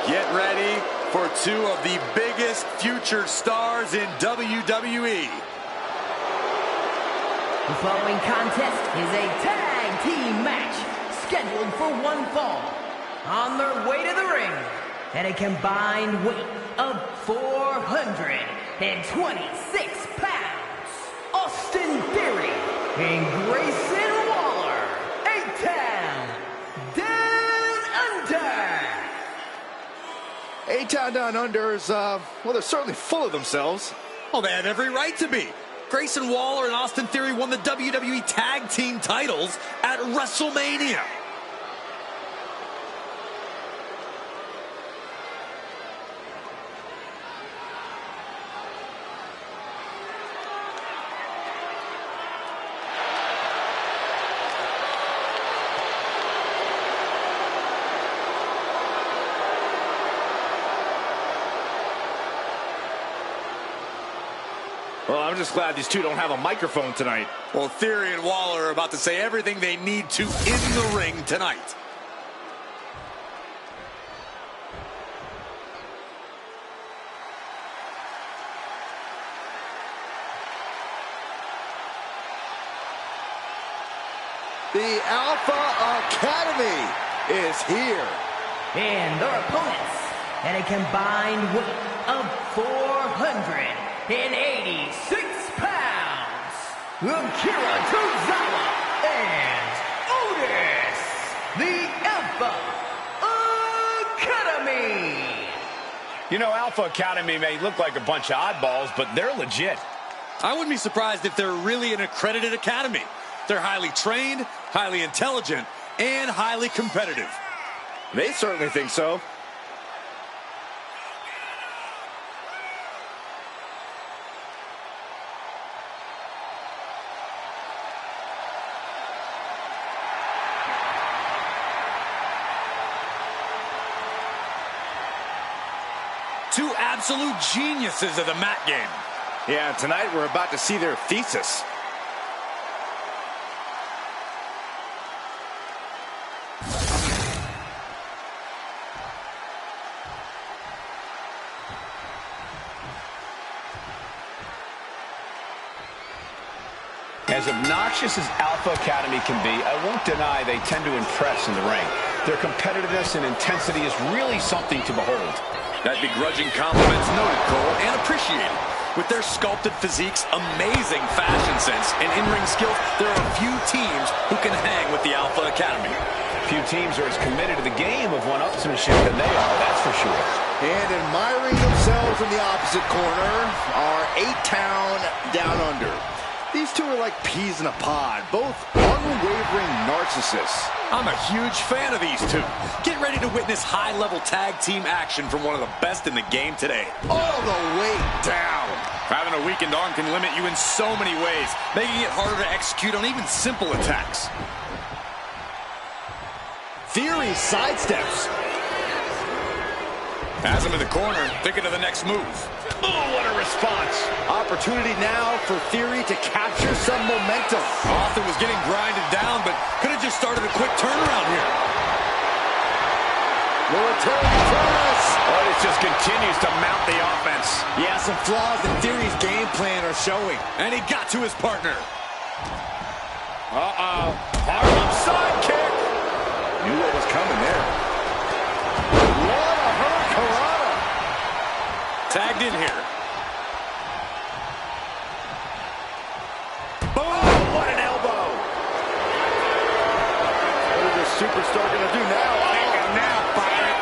Get ready for two of the biggest future stars in WWE. The following contest is a tag team match scheduled for one fall. On their way to the ring at a combined weight of 426 pounds, Austin Theory and Grayson Waller, A-Town Down Under. A-Town Down Under is, well, they're certainly full of themselves. Oh, they have every right to be. Grayson Waller and Austin Theory won the WWE Tag Team titles at WrestleMania. Well, I'm just glad these two don't have a microphone tonight. Well, Theory and Waller are about to say everything they need to in the ring tonight. The Alpha Academy is here. And their opponents at a combined weight of 486 pounds, Akira Tozawa and Otis, the Alpha Academy. You know, Alpha Academy may look like a bunch of oddballs, but they're legit. I wouldn't be surprised if they're really an accredited academy. They're highly trained, highly intelligent, and highly competitive. They certainly think so. Two absolute geniuses of the mat game. Yeah, tonight we're about to see their thesis. As obnoxious as Alpha Academy can be, I won't deny they tend to impress in the ring. Their competitiveness and intensity is really something to behold. That begrudging compliment's noted, Cole, and appreciated. With their sculpted physiques, amazing fashion sense, and in-ring skills, there are few teams who can hang with the Alpha Academy. Few teams are as committed to the game of one-upsmanship than they are, that's for sure. And admiring themselves in the opposite corner are A-Town Down Under. These two are like peas in a pod, both unwavering narcissists. I'm a huge fan of these two. Get ready to witness high-level tag team action from one of the best in the game today. All the way down. Having a weakened arm can limit you in so many ways, making it harder to execute on even simple attacks. Theory sidesteps. Has him in the corner, thinking of the next move. Oh, what a response. Opportunity now for Theory to capture some momentum. Austin was getting grinded down, but could have just started a quick turnaround here. Military press. Otis just continues to mount the offense. Yeah, some flaws in Theory's game plan are showing. And he got to his partner. Uh-oh. Harlem sidekick. Knew what was coming there. What a hurricanrana. Tagged in here. Boom! Oh, what an elbow. What is this superstar going to do now? Take him now, Byron.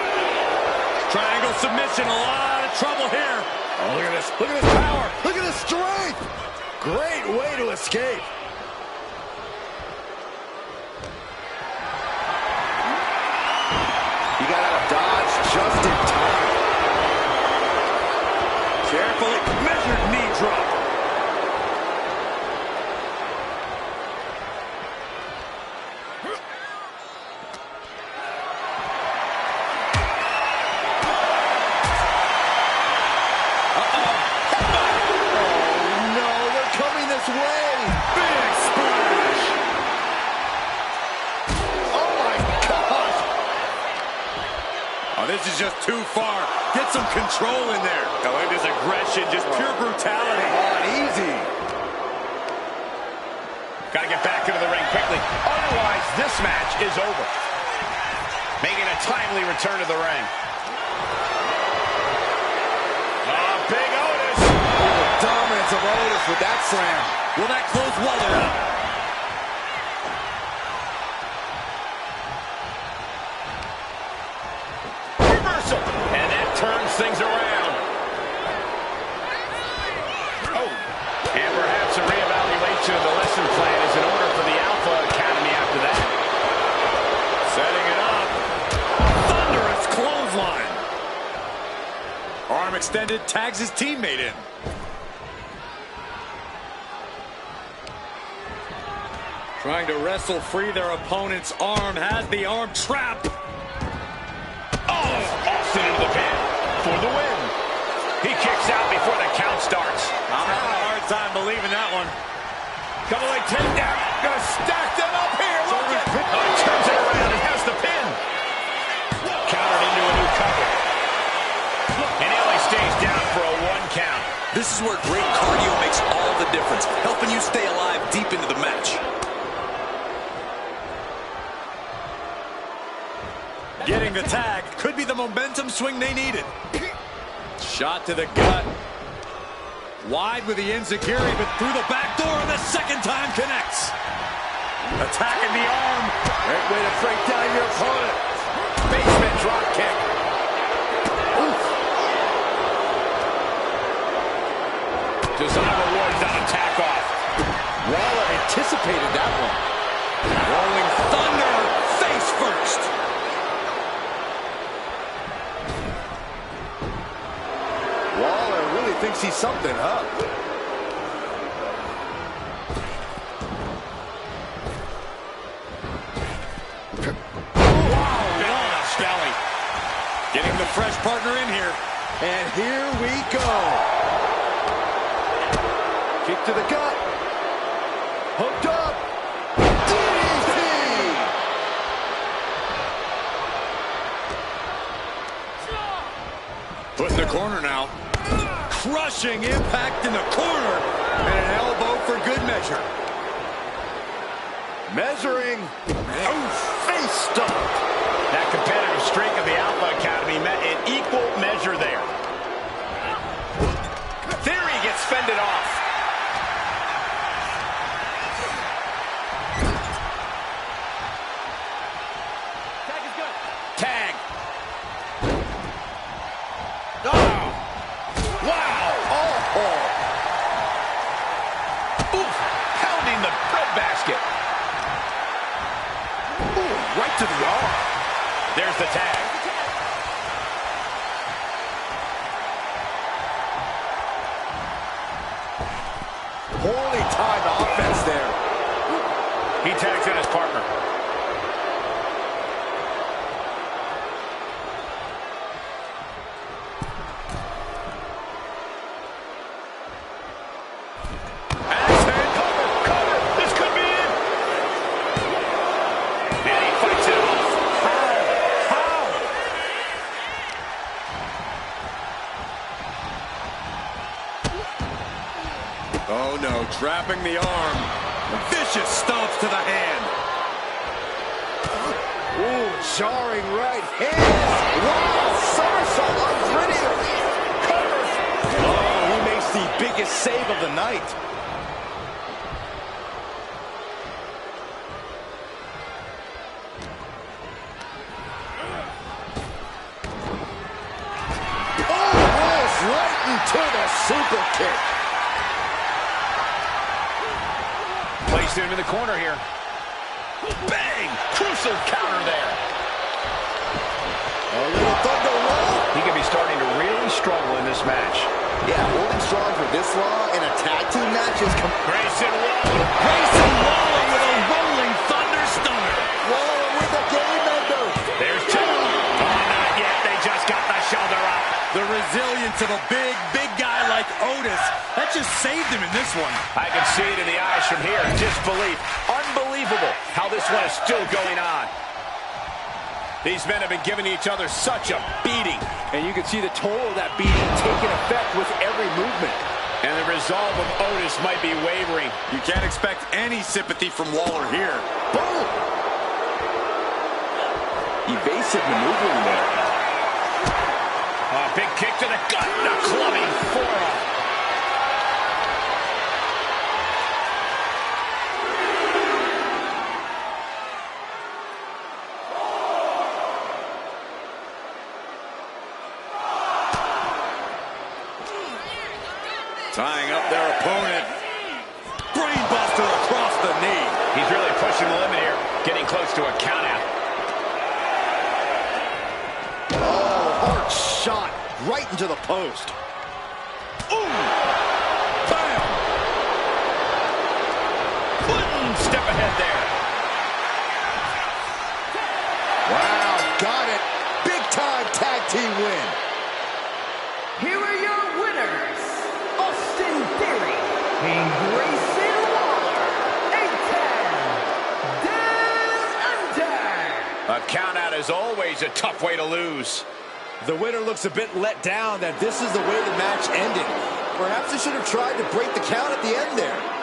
Triangle submission, a lot of trouble here. Oh, look at this. Look at this power. Look at this strength. Great way to escape. He got out of dodge just in time. Carefully measured knee drop. Oh, no, they're coming this way. Big this is just too far. Get some control in there. Oh, look at this aggression, just pure brutality. Oh, easy. Got to get back into the ring quickly. Otherwise, this match is over. Making a timely return to the ring. Big Otis. The dominance of Otis with that slam. Will that close Waller out? Reversal. And that turns things around. Oh. And perhaps a reevaluation of the lesson plan is in order for the Alpha Academy after that. Setting it up. Thunderous clothesline. Arm extended, tags his teammate in. Trying to wrestle free their opponent's arm, has the arm trapped. Oh, Austin into the pin for the win. He kicks out before the count starts. I'm having a hard time believing that one. Couple leg takedown. Gonna stack them up here. Look at it. Oh, he turns it around and has the pin. Countered into a new cover. And he only stays down for a 1 count. This is where great cardio makes all the difference, helping you stay alive deep into the match. Getting the tag could be the momentum swing they needed. Shot to the gut. Wide with the enziguri, but through the back door, and the second time connects. Attacking the arm. Great way to break down your opponent. Basement drop kick. Oof. Desirable wards on attack off. Waller anticipated that one. Rolling thunder, face first. Waller really thinks he's something, huh? Belly. Getting the fresh partner in here. And here we go. Kick to the gut. Hooked up. DDT. Put in the corner now. Crushing impact in the corner. And an elbow for good measure. Measuring. Oh, face stomp. That competitive streak of the Alpha Academy met in equal measure there. Theory gets fended off. Tag is good. Tag. Oh. Wow. Oh. Oof. Pounding the breadbasket. Ooh, right to the arm. There's the tag. Poorly timed offense there. He tags in his partner. Axe hand cover. This could be it. And he fights it off. Oh no, trapping the arm. Vicious stomps to the hand. Ooh, jarring right hand. Wow, somersault on Grittier. Cover. Oh, he makes the biggest save of the night. Oh, rolls right into the super kick. Placed him in the corner here. Bang! Crucial counter there. A little thunder roll. He could be starting to really struggle in this match. Yeah, holding strong for this long in a tag team match is... Grayson Waller. Grayson Waller with a rolling thunder stunner. Waller with a game ender. There's two. Oh, not yet. They just got the shoulder up. The resilience of a big guy like Otis. That just saved him in this one. I can see it in the eyes from here. Disbelief. Unbelievable how this one is still going on. These men have been giving each other such a beating. And you can see the toll of that beating taking effect with every movement. And the resolve of Otis might be wavering. You can't expect any sympathy from Waller here. Boom! Evasive maneuvering there. Big kick to the gut. A clubbing forearm. Tying up their opponent. Brainbuster across the knee. He's really pushing the limit here. Getting close to a countout. Oh, hard shot right into the post. Ooh! Bam! Clinton step ahead there. Wow, got it. Big time tag team win. Here are your winners, Austin Theory and Grayson Waller. A countout is always a tough way to lose. The winner looks a bit let down that this is the way the match ended. Perhaps they should have tried to break the count at the end there.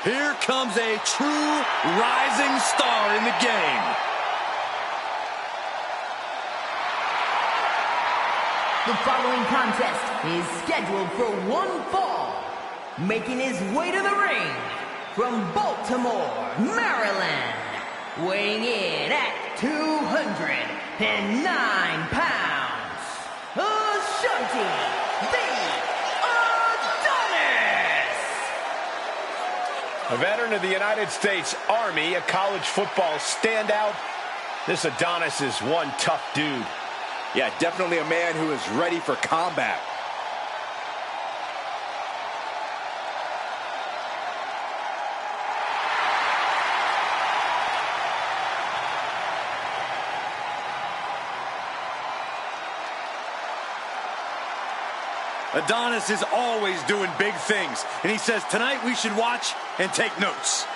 Here comes a true rising star in the game. The following contest is scheduled for one fall. Making his way to the ring from Baltimore, Maryland. Weighing in at 209 pounds. Ashanti the Adonis. A veteran of the United States Army, a college football standout. This Adonis is one tough dude. Yeah, definitely a man who is ready for combat. Adonis is always doing big things, and he says tonight we should watch and take notes.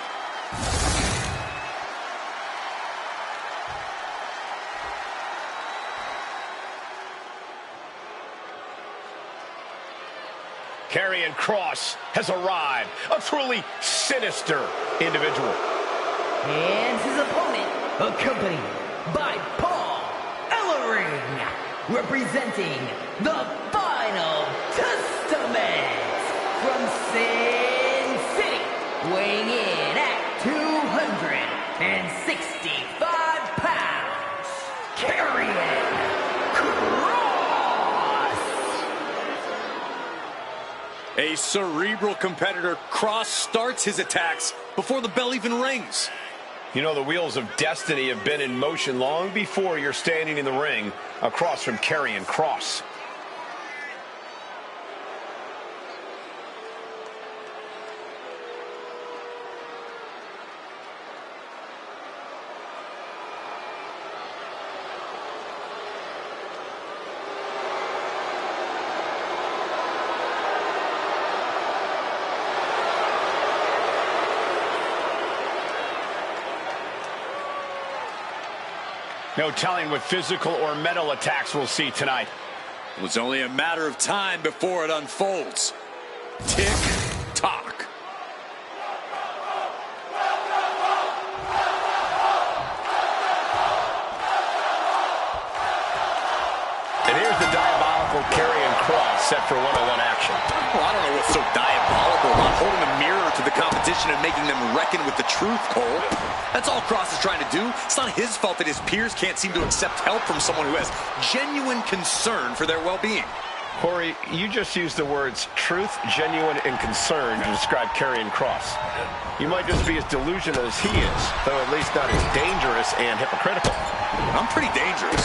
Karrion Kross has arrived, a truly sinister individual. And his opponent, accompanied by Paul Ellering, representing the Final Testament from Sin City, weighing in at 265 pounds, Karrion Kross. A cerebral competitor, Kross starts his attacks before the bell even rings. You know, the wheels of destiny have been in motion long before you're standing in the ring across from Karrion Kross. No telling what physical or mental attacks we'll see tonight. It was only a matter of time before it unfolds. Tick-tock. And here's the diabolical Karrion Kross set for one-on-one action. Well, I don't know what's so diabolical about holding a mirror to the competition and making them reckon with the truth, Cole. That's all Kross is trying to do. It's not his fault that his peers can't seem to accept help from someone who has genuine concern for their well-being. Corey, you just used the words truth, genuine, and concern to describe Karrion Kross. You might just be as delusional as he is, though at least not as dangerous and hypocritical. I'm pretty dangerous.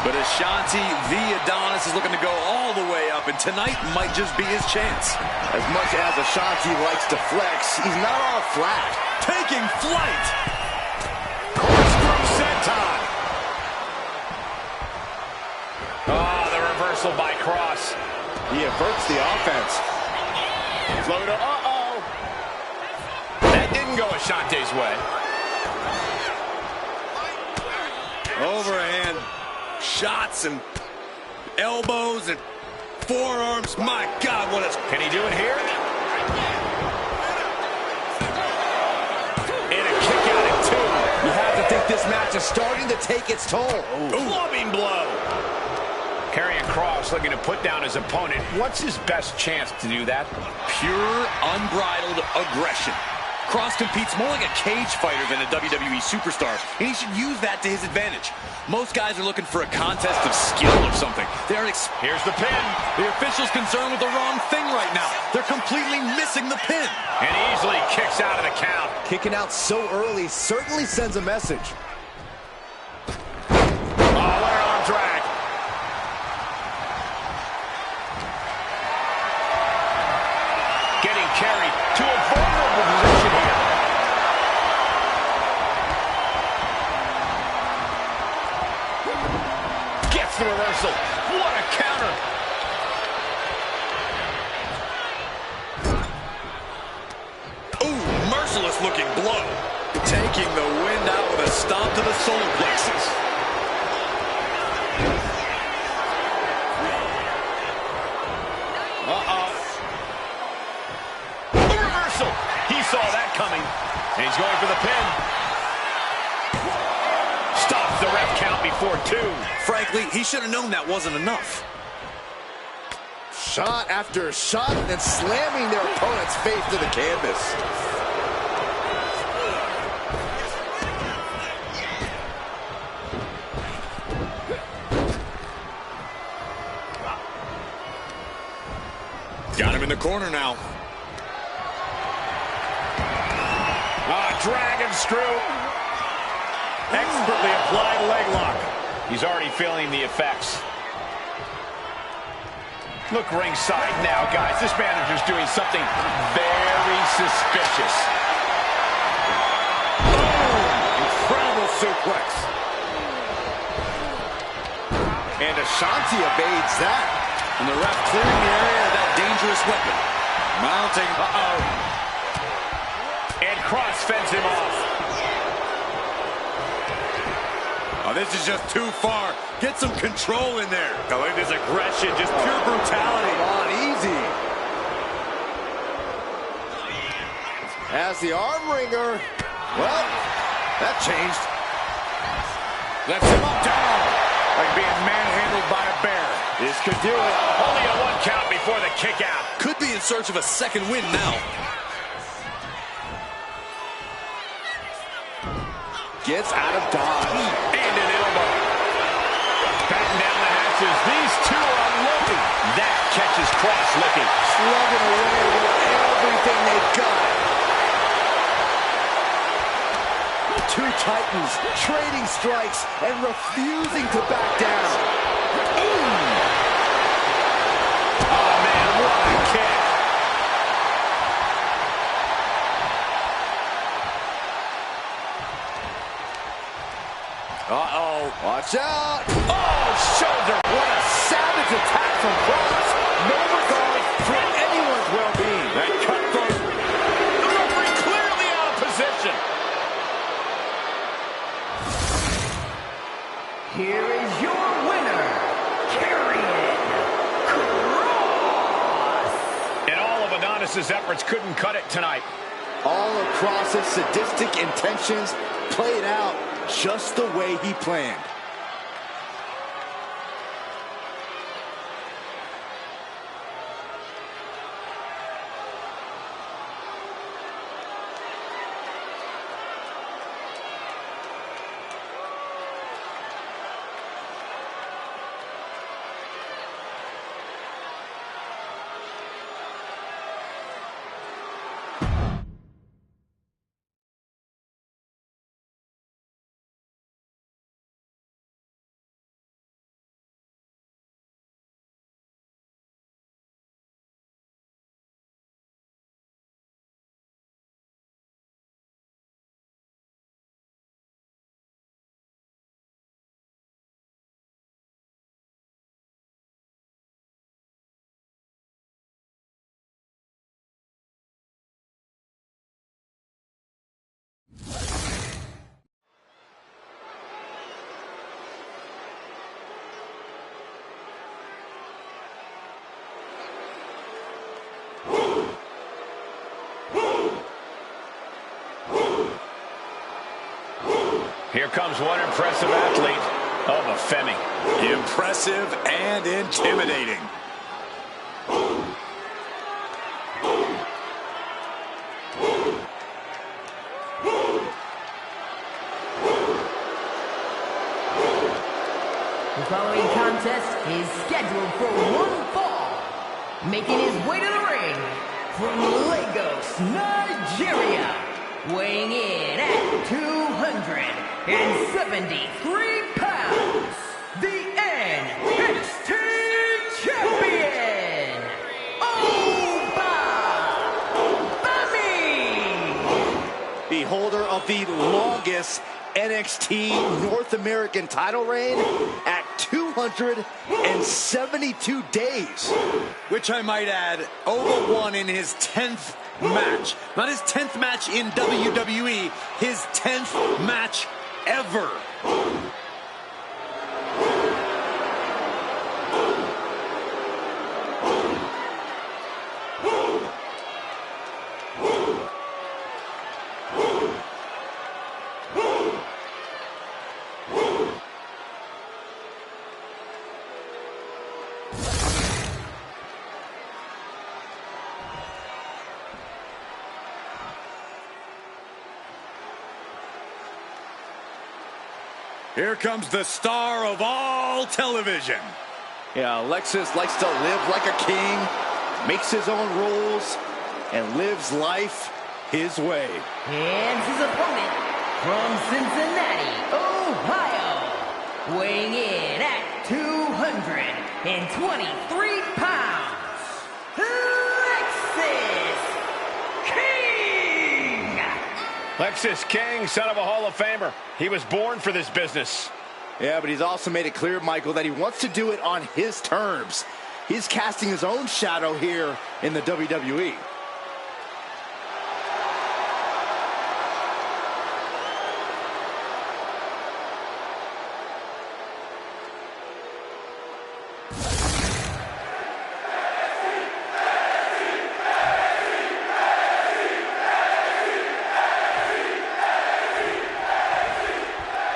But Ashanti, the Adonis, is looking to go all the way up, and tonight might just be his chance. As much as Ashanti likes to flex, he's not all flat. Taking flight! Corkscrew senton. Oh, the reversal by Kross. He averts the offense. Floater, uh-oh. That didn't go Ashanti's way. Overhand shots and elbows and forearms. My God, what is... Can he do it here? And a kick out at two. You have to think this match is starting to take its toll. Clubbing blow. Karrion Kross looking to put down his opponent. What's his best chance to do that? Pure, unbridled aggression. Kross competes more like a cage fighter than a WWE superstar, and he should use that to his advantage. Most guys are looking for a contest of skill or something. Here's the pin. The official's concerned with the wrong thing right now. They're completely missing the pin. And easily kicks out of the count. Kicking out so early certainly sends a message. Oh, what an arm drag. Getting carried to a vulnerable position here. Gets the reversal. What a counter. Ooh, merciless looking blow. Taking the wind out with a stomp to the solar plexus. The reversal. reversal. He saw that coming. And he's going for the pin. Stops the ref count before 2. Frankly, he should have known that wasn't enough. Shot after shot, and then slamming their opponent's face to the canvas. Got him in the corner now. Dragon screw. Expertly applied leg lock. He's already feeling the effects. Look ringside now, guys. This manager's doing something very suspicious. Boom! Incredible suplex. And Ashanti evades that. And the ref clearing the area of that dangerous weapon. Mounting. And Cross fends him off. Oh, this is just too far. Get some control in there. Oh, look at this aggression, just pure brutality. Come on, easy. As the arm wringer. Well, that changed. Lets him up down. Like being manhandled by a bear. This could do it. Only a 1 count before the kick out. Could be in search of a second win now. Gets out of dodge. And an elbow. Batten down the hatches. These two are unloading. That catches Cross looking. Slugging away with everything they've got. Two titans trading strikes and refusing to back down. Oh, man, what a kick. Uh-oh. Watch out. Oh, shoulder. What a savage attack from Cross. No regard for anyone's well-being. That cutthroat. The referee clearly out of position. Here is your winner, Karrion Kross. And all of Adonis's efforts couldn't cut it tonight. All of Cross's sadistic intentions played out just the way he planned. Here comes one impressive athlete. Oh, the Femi. Impressive and intimidating. The following contest is scheduled for one fall. Making his way to the ring from Lagos, Nigeria. Weighing in at 273 pounds. The NXT Champion, Femi. The holder of the longest NXT North American title reign at 272 days. Which I might add, Oba won in his 10th match. Not his 10th match in WWE, his 10th match ever. Here comes the star of all television. Yeah, Alexis likes to live like a king, makes his own rules, and lives life his way. And his opponent from Cincinnati, Ohio, weighing in at 223 pounds, Lexis King, son of a Hall of Famer. He was born for this business. Yeah, but he's also made it clear, Michael, that he wants to do it on his terms. He's casting his own shadow here in the WWE.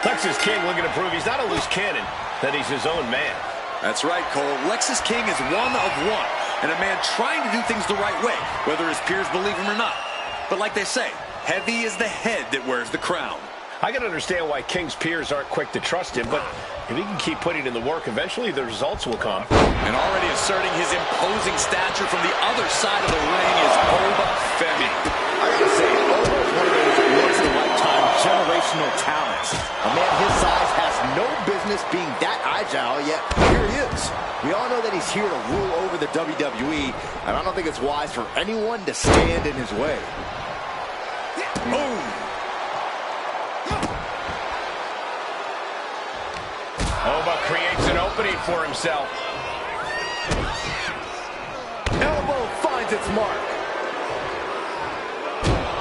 Lexis King looking to prove he's not a loose cannon, that he's his own man. That's right, Cole. Lexis King is one of one, and a man trying to do things the right way, whether his peers believe him or not. But like they say, heavy is the head that wears the crown. I can understand why King's peers aren't quick to trust him, but if he can keep putting in the work, eventually the results will come. And already asserting his imposing stature from the other side of the ring is Oba Femi. I gotta say, Oba is one of those once-in-a-lifetime generational talents. A man his size has no business being that agile, yet here he is. We all know that he's here to rule over the WWE, and I don't think it's wise for anyone to stand in his way. Boom! Oba creates an opening for himself. Elbow finds its mark.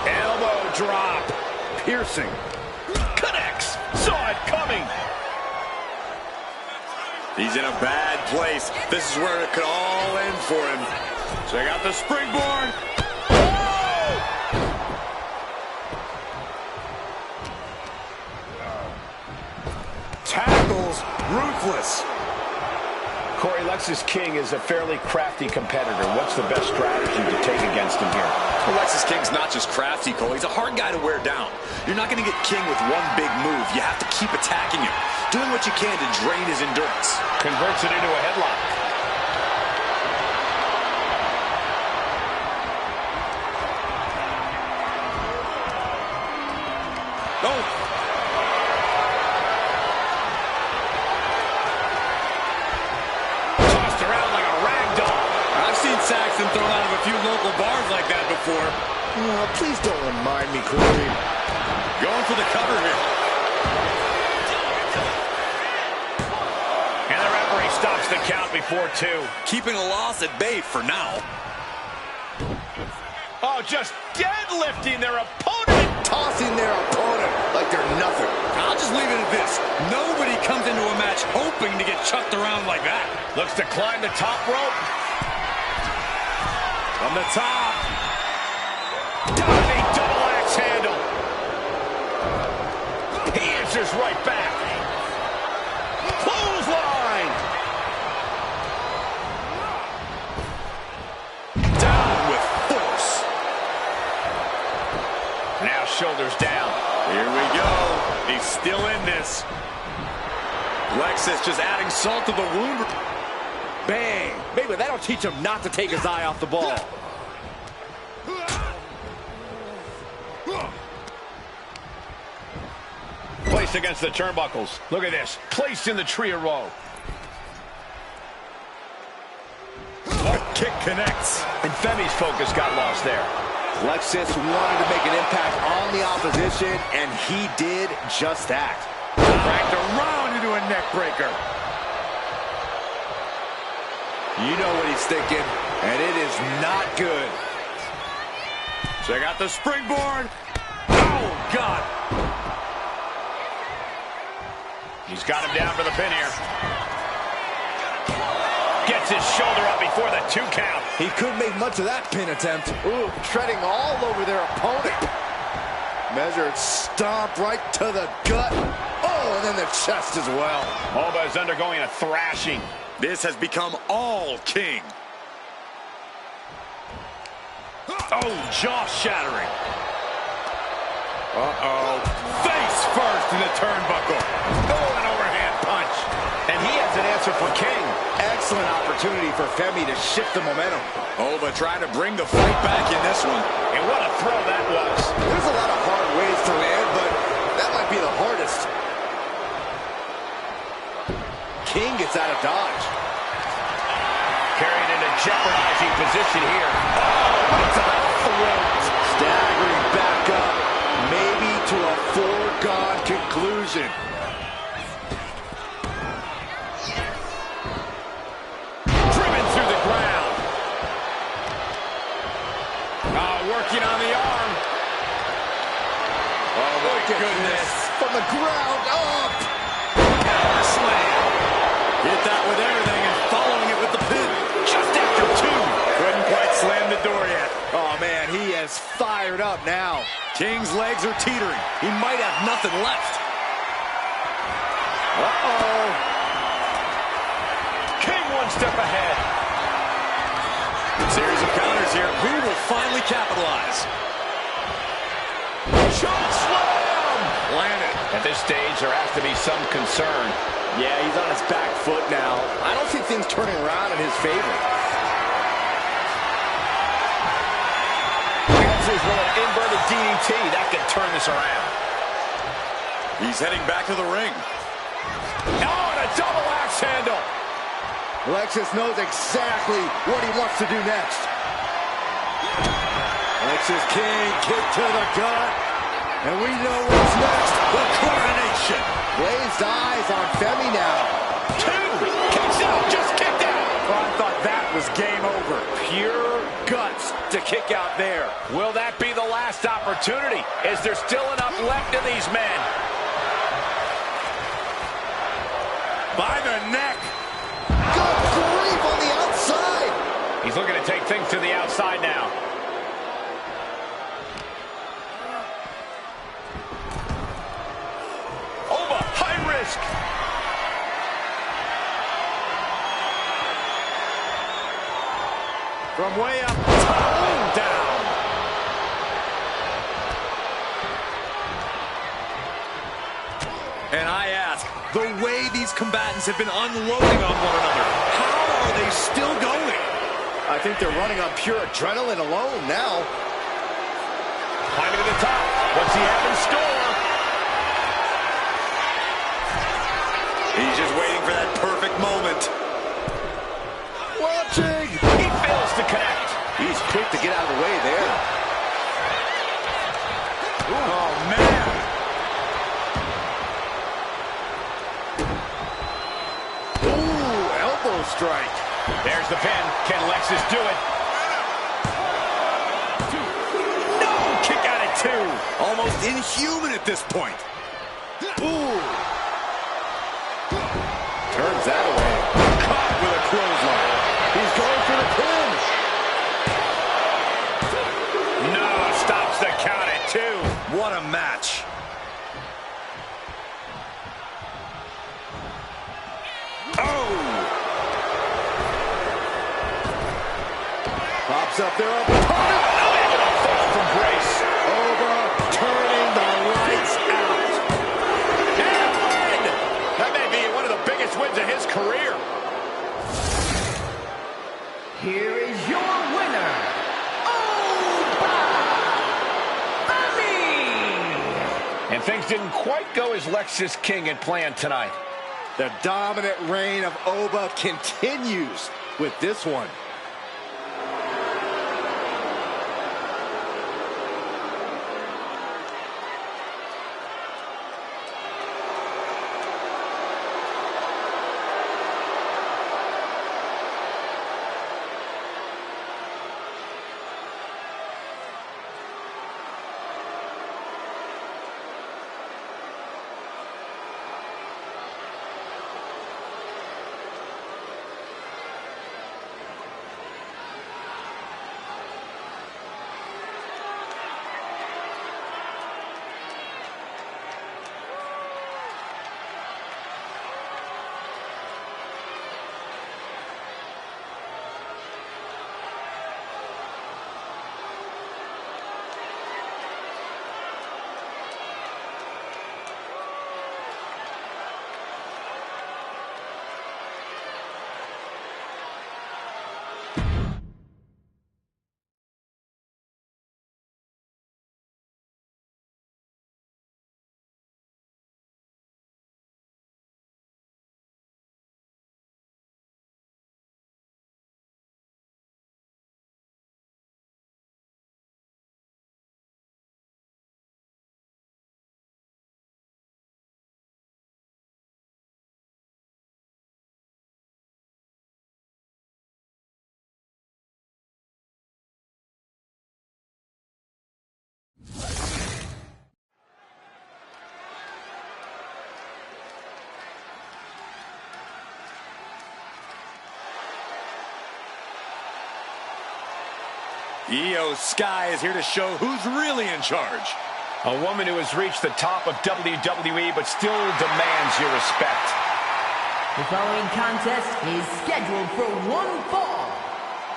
Elbow drop. Piercing. Connects. Saw it coming. He's in a bad place. This is where it could all end for him. Check out the springboard. Tackles ruthless. Corey, Lexis King is a fairly crafty competitor. What's the best strategy to take against him here? Well, Lexis King's not just crafty, Cole. He's a hard guy to wear down. You're not going to get King with one big move. You have to keep attacking him, doing what you can to drain his endurance. Converts it into a headlock. Oh! Tossed around like a rag doll. I've seen Saxton thrown out of a few local bars like that before. Oh, please don't remind me, Corey. Going for the cover here. And the referee stops the count before 2. Keeping a loss at bay for now. Oh, just deadlifting their opponent. Tossing their opponent like they're nothing. I'll just leave it at this. Nobody comes into a match hoping to get chucked around like that. Looks to climb the top rope. From the top. Diving double axe handle. He answers right back. Clothesline. Down with force. Now shoulders down. Here we go. He's still in this. Lexis just adding salt to the wound. Bang. Maybe that'll teach him not to take his eye off the ball. Placed against the turnbuckles. Look at this. Placed in the tree of woe. A kick connects. And Femi's focus got lost there. Lexis wanted to make an impact on the opposition, and he did just that. Cracked around into a neck breaker. You know what he's thinking, and it is not good. Check out the springboard. Oh, God. He's got him down for the pin here. Gets his shoulder up before the 2 count. He couldn't make much of that pin attempt. Ooh, treading all over their opponent. Measured stomp right to the gut. Oh, and then the chest as well. Oba is undergoing a thrashing. This has become all King. Oh, jaw shattering. Uh-oh. Face first in the turnbuckle. Oh, an overhand punch. And he has an answer for King. Excellent opportunity for Femi to shift the momentum. Oba trying to bring the fight back in this one. And what a throw that was. There's a lot of hard ways to land, but that might be the hardest. King gets out of dodge. Carried into jeopardizing position here. Oh, right to the throat. Staggering back up, maybe to a foregone conclusion. Driven through the ground. Oh, working on the arm. Oh, my goodness. From the ground up. Power slam. Hit that with everything and following it with the pin. Just after two. Couldn't quite slam the door yet. Oh, man, he is fired up now. King's legs are teetering. He might have nothing left. Uh-oh. King one step ahead. Series of counters here. Who will finally capitalize? Choke slam. Landed. At this stage, there has to be some concern. Yeah, he's on his back foot now. I don't see things turning around in his favor. Chances with an inverted DDT. That could turn this around. He's heading back to the ring. Oh, and a double axe handle. Alexis knows exactly what he wants to do next. Alexis King, kick to the gut. And we know what's next. The coronation. Glazed eyes on Femi now. Two. Kicks out. Just kicked out. Oh, I thought that was game over. Pure guts to kick out there. Will that be the last opportunity? Is there still enough left in these men? By the neck. Good grief on the outside. He's looking to take things to the outside now. Oba, high risk. From way up top, down. And I ask, the way these combatants have been unloading on one another, how are they still going? I think they're running on pure adrenaline alone now. Climbing to the top. What's he have in store? He's just waiting for that perfect moment. Watching. He fails to connect. He's quick to get out of the way there. Oh, man. Ooh, elbow strike. There's the pin. Can Lexus do it? No! Kick out at two. Almost inhuman at this point. Ooh. Turns that away. Caught with a clothesline. He's going for the pin. No, stops the count at two. What a match. Oh! Pops up there up opponent. From Grace. Over, turning the lights out. And a win! That may be one of the biggest wins of his career. Here is your winner, Oba! And things didn't quite go as Lexus King had planned tonight. The dominant reign of Oba continues with this one. Io Sky is here to show who's really in charge. A woman who has reached the top of WWE but still demands your respect. The following contest is scheduled for one fall.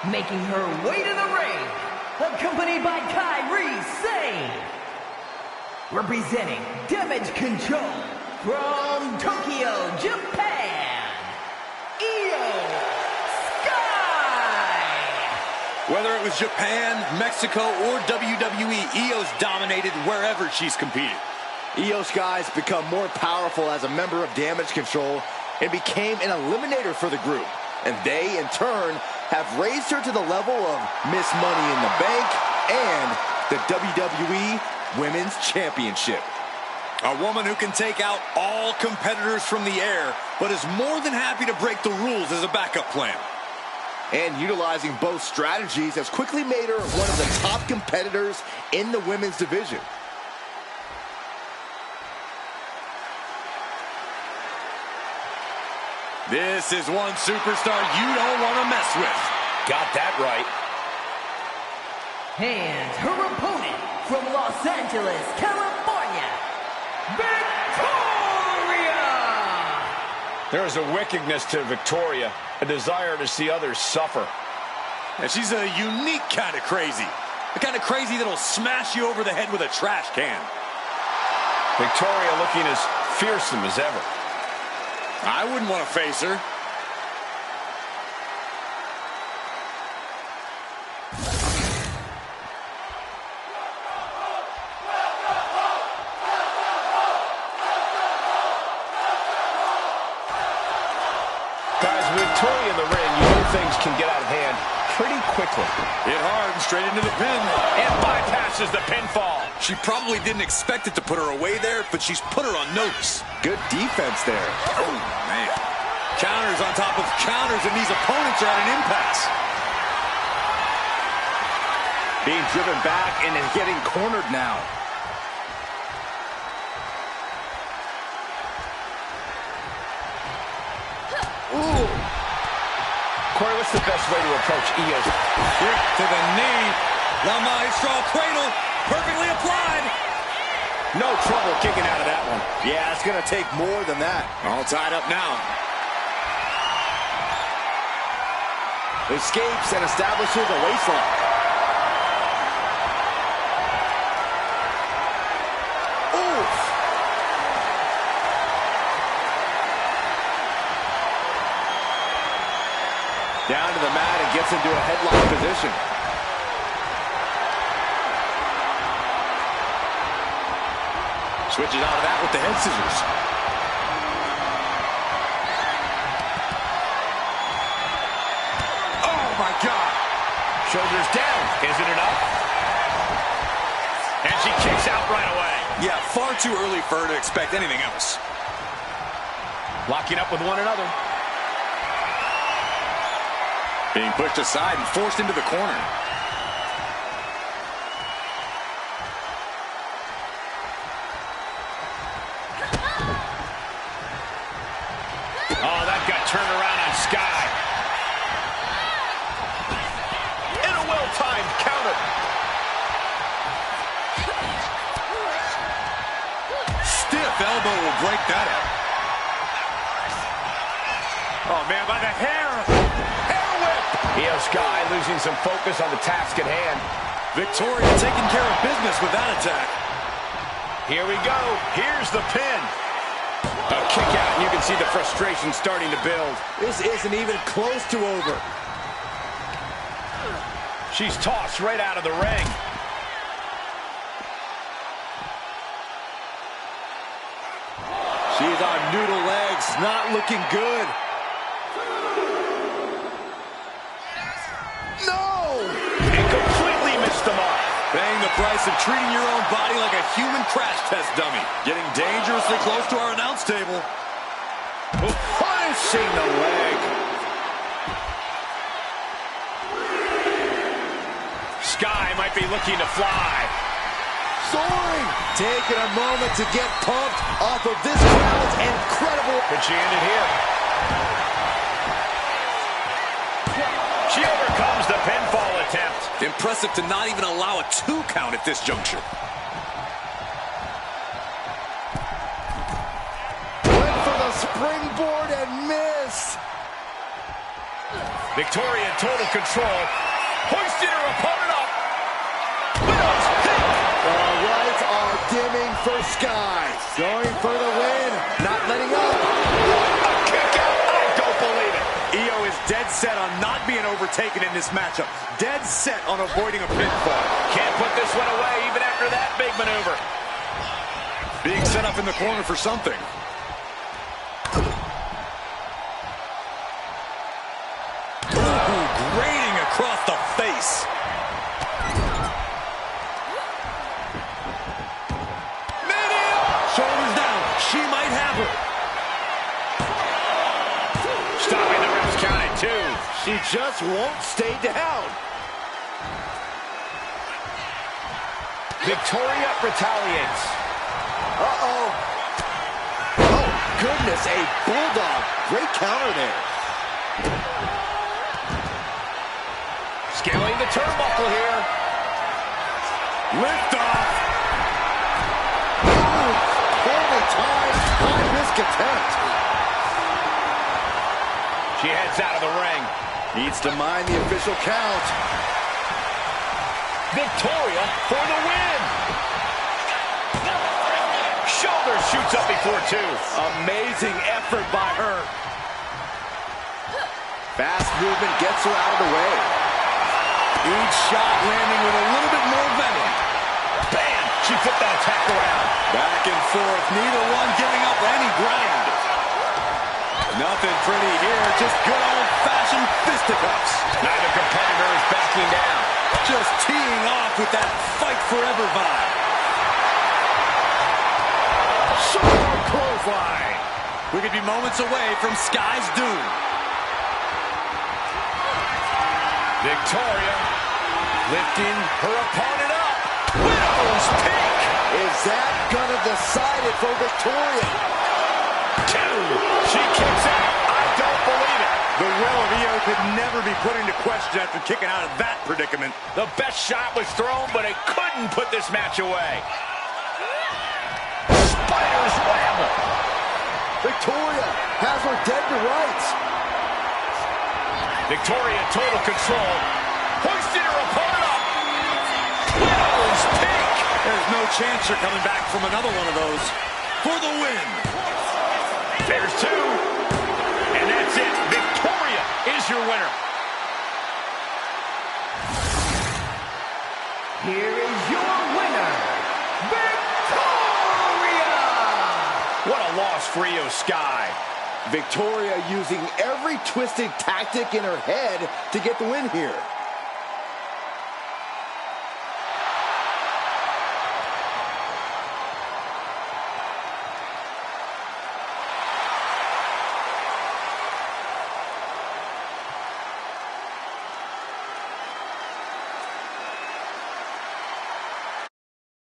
Making her way to the ring, accompanied by Kairi Sane. Representing Damage Control from Tokyo, Japan, Io Sky. Whether it was Japan, Mexico, or WWE, Io's dominated wherever she's competed. Io Sky's become more powerful as a member of Damage Control and became an eliminator for the group. And they, in turn, have raised her to the level of Miss Money in the Bank and the WWE Women's Championship. A woman who can take out all competitors from the air, but is more than happy to break the rules as a backup plan. And utilizing both strategies has quickly made her one of the top competitors in the women's division. This is one superstar you don't want to mess with. Got that right. And her opponent from Los Angeles, California, Victoria! There is a wickedness to Victoria, a desire to see others suffer. And she's a unique kind of crazy. The kind of crazy that'll smash you over the head with a trash can. Victoria looking as fearsome as ever. I wouldn't want to face her. Guys, with Victoria in the ring, you know things can get out of hand pretty quickly. Hit hard and straight into the pin. And bypasses the pinfall. She probably didn't expect it to put her away there, but she's put her on notice. Good defense there. Oh, man. Counters on top of counters, and these opponents are at an impasse. Being driven back and is getting cornered now. Ooh. Corey, what's the best way to approach Io's? Kick to the knee. La Maestro cradle, perfectly applied. No trouble kicking out of that one. Yeah, it's going to take more than that. All tied up now. Escapes and establishes a waistlock. Oof. Down to the mat and gets into a headlock position. Switches out of that with the head scissors. Oh, my God. Shoulders down. Isn't it up? And she kicks out right away. Yeah, far too early for her to expect anything else. Locking up with one another. Being pushed aside and forced into the corner. Oh, that got turned around on Sky. And a well-timed counter. Stiff elbow will break that up. Oh, man, by the hair. Hair whip. Io Sky losing some focus on the task at hand. Victoria taking care of business with that attack. Here we go. Here's the pin. A kick out, and you can see the frustration starting to build. This isn't even close to over. She's tossed right out of the ring. She's on noodle legs, not looking good. No! And completely missed the mark. Paying the price of treating your own body like a human crash test dummy. Getting dangerously close to our announce table. Punishing the leg. Sky might be looking to fly. Soaring! Taking a moment to get pumped off of this crowd's incredible... Could she end it here? She overcomes the pinfall attempt. Impressive to not even allow a 2 count at this juncture. Went for the springboard and missed. Victoria in total control. Hoisted her opponent up. Widow's pick. The lights are dimming for Sky. Going for the win. Not letting up. A kick out. I don't believe it. Io is dead set on not being overtaken in this matchup. Dead set on avoiding a pinfall. Can't put this one away even after that big maneuver. Being set up in the corner for something. Ooh, grating across the face. Shoulders down. She might have her. Stopping the ref's count at 2. She just won't stay down. Victoria retaliates. Uh-oh. Oh, goodness, a bulldog. Great counter there. Scaling the turnbuckle here. Lift off. Only time. High-risk attempt. She heads out of the ring. Needs to mind the official count. Victoria for the win. Shoulder shoots up before 2. Amazing effort by her. Fast movement gets her out of the way. Each shot landing with a little bit more venom. Bam! She flipped that attack around. Back and forth, neither one giving up any ground. Nothing pretty here, just good old-fashioned fisticuffs. Neither competitor is backing down. Just teeing off with that fight forever vibe. Super clothesline. We could be moments away from Sky's doom. Victoria lifting her opponent up. Widow's pick. Is that gonna decide it for Victoria? 2. She kicks out. I don't believe it. The will of Io could never be put into question after kicking out of that predicament. The best shot was thrown, but it couldn't put this match away. Spider's web. Victoria has her dead to rights. Victoria in total control. Hoisted her opponent up. Widow's pick. There's no chance you're coming back from another one of those. For the win. There's 2. And that's it. Victoria is your winner. Here is your winner, Victoria! What a loss for Io Sky. Victoria using every twisted tactic in her head to get the win here.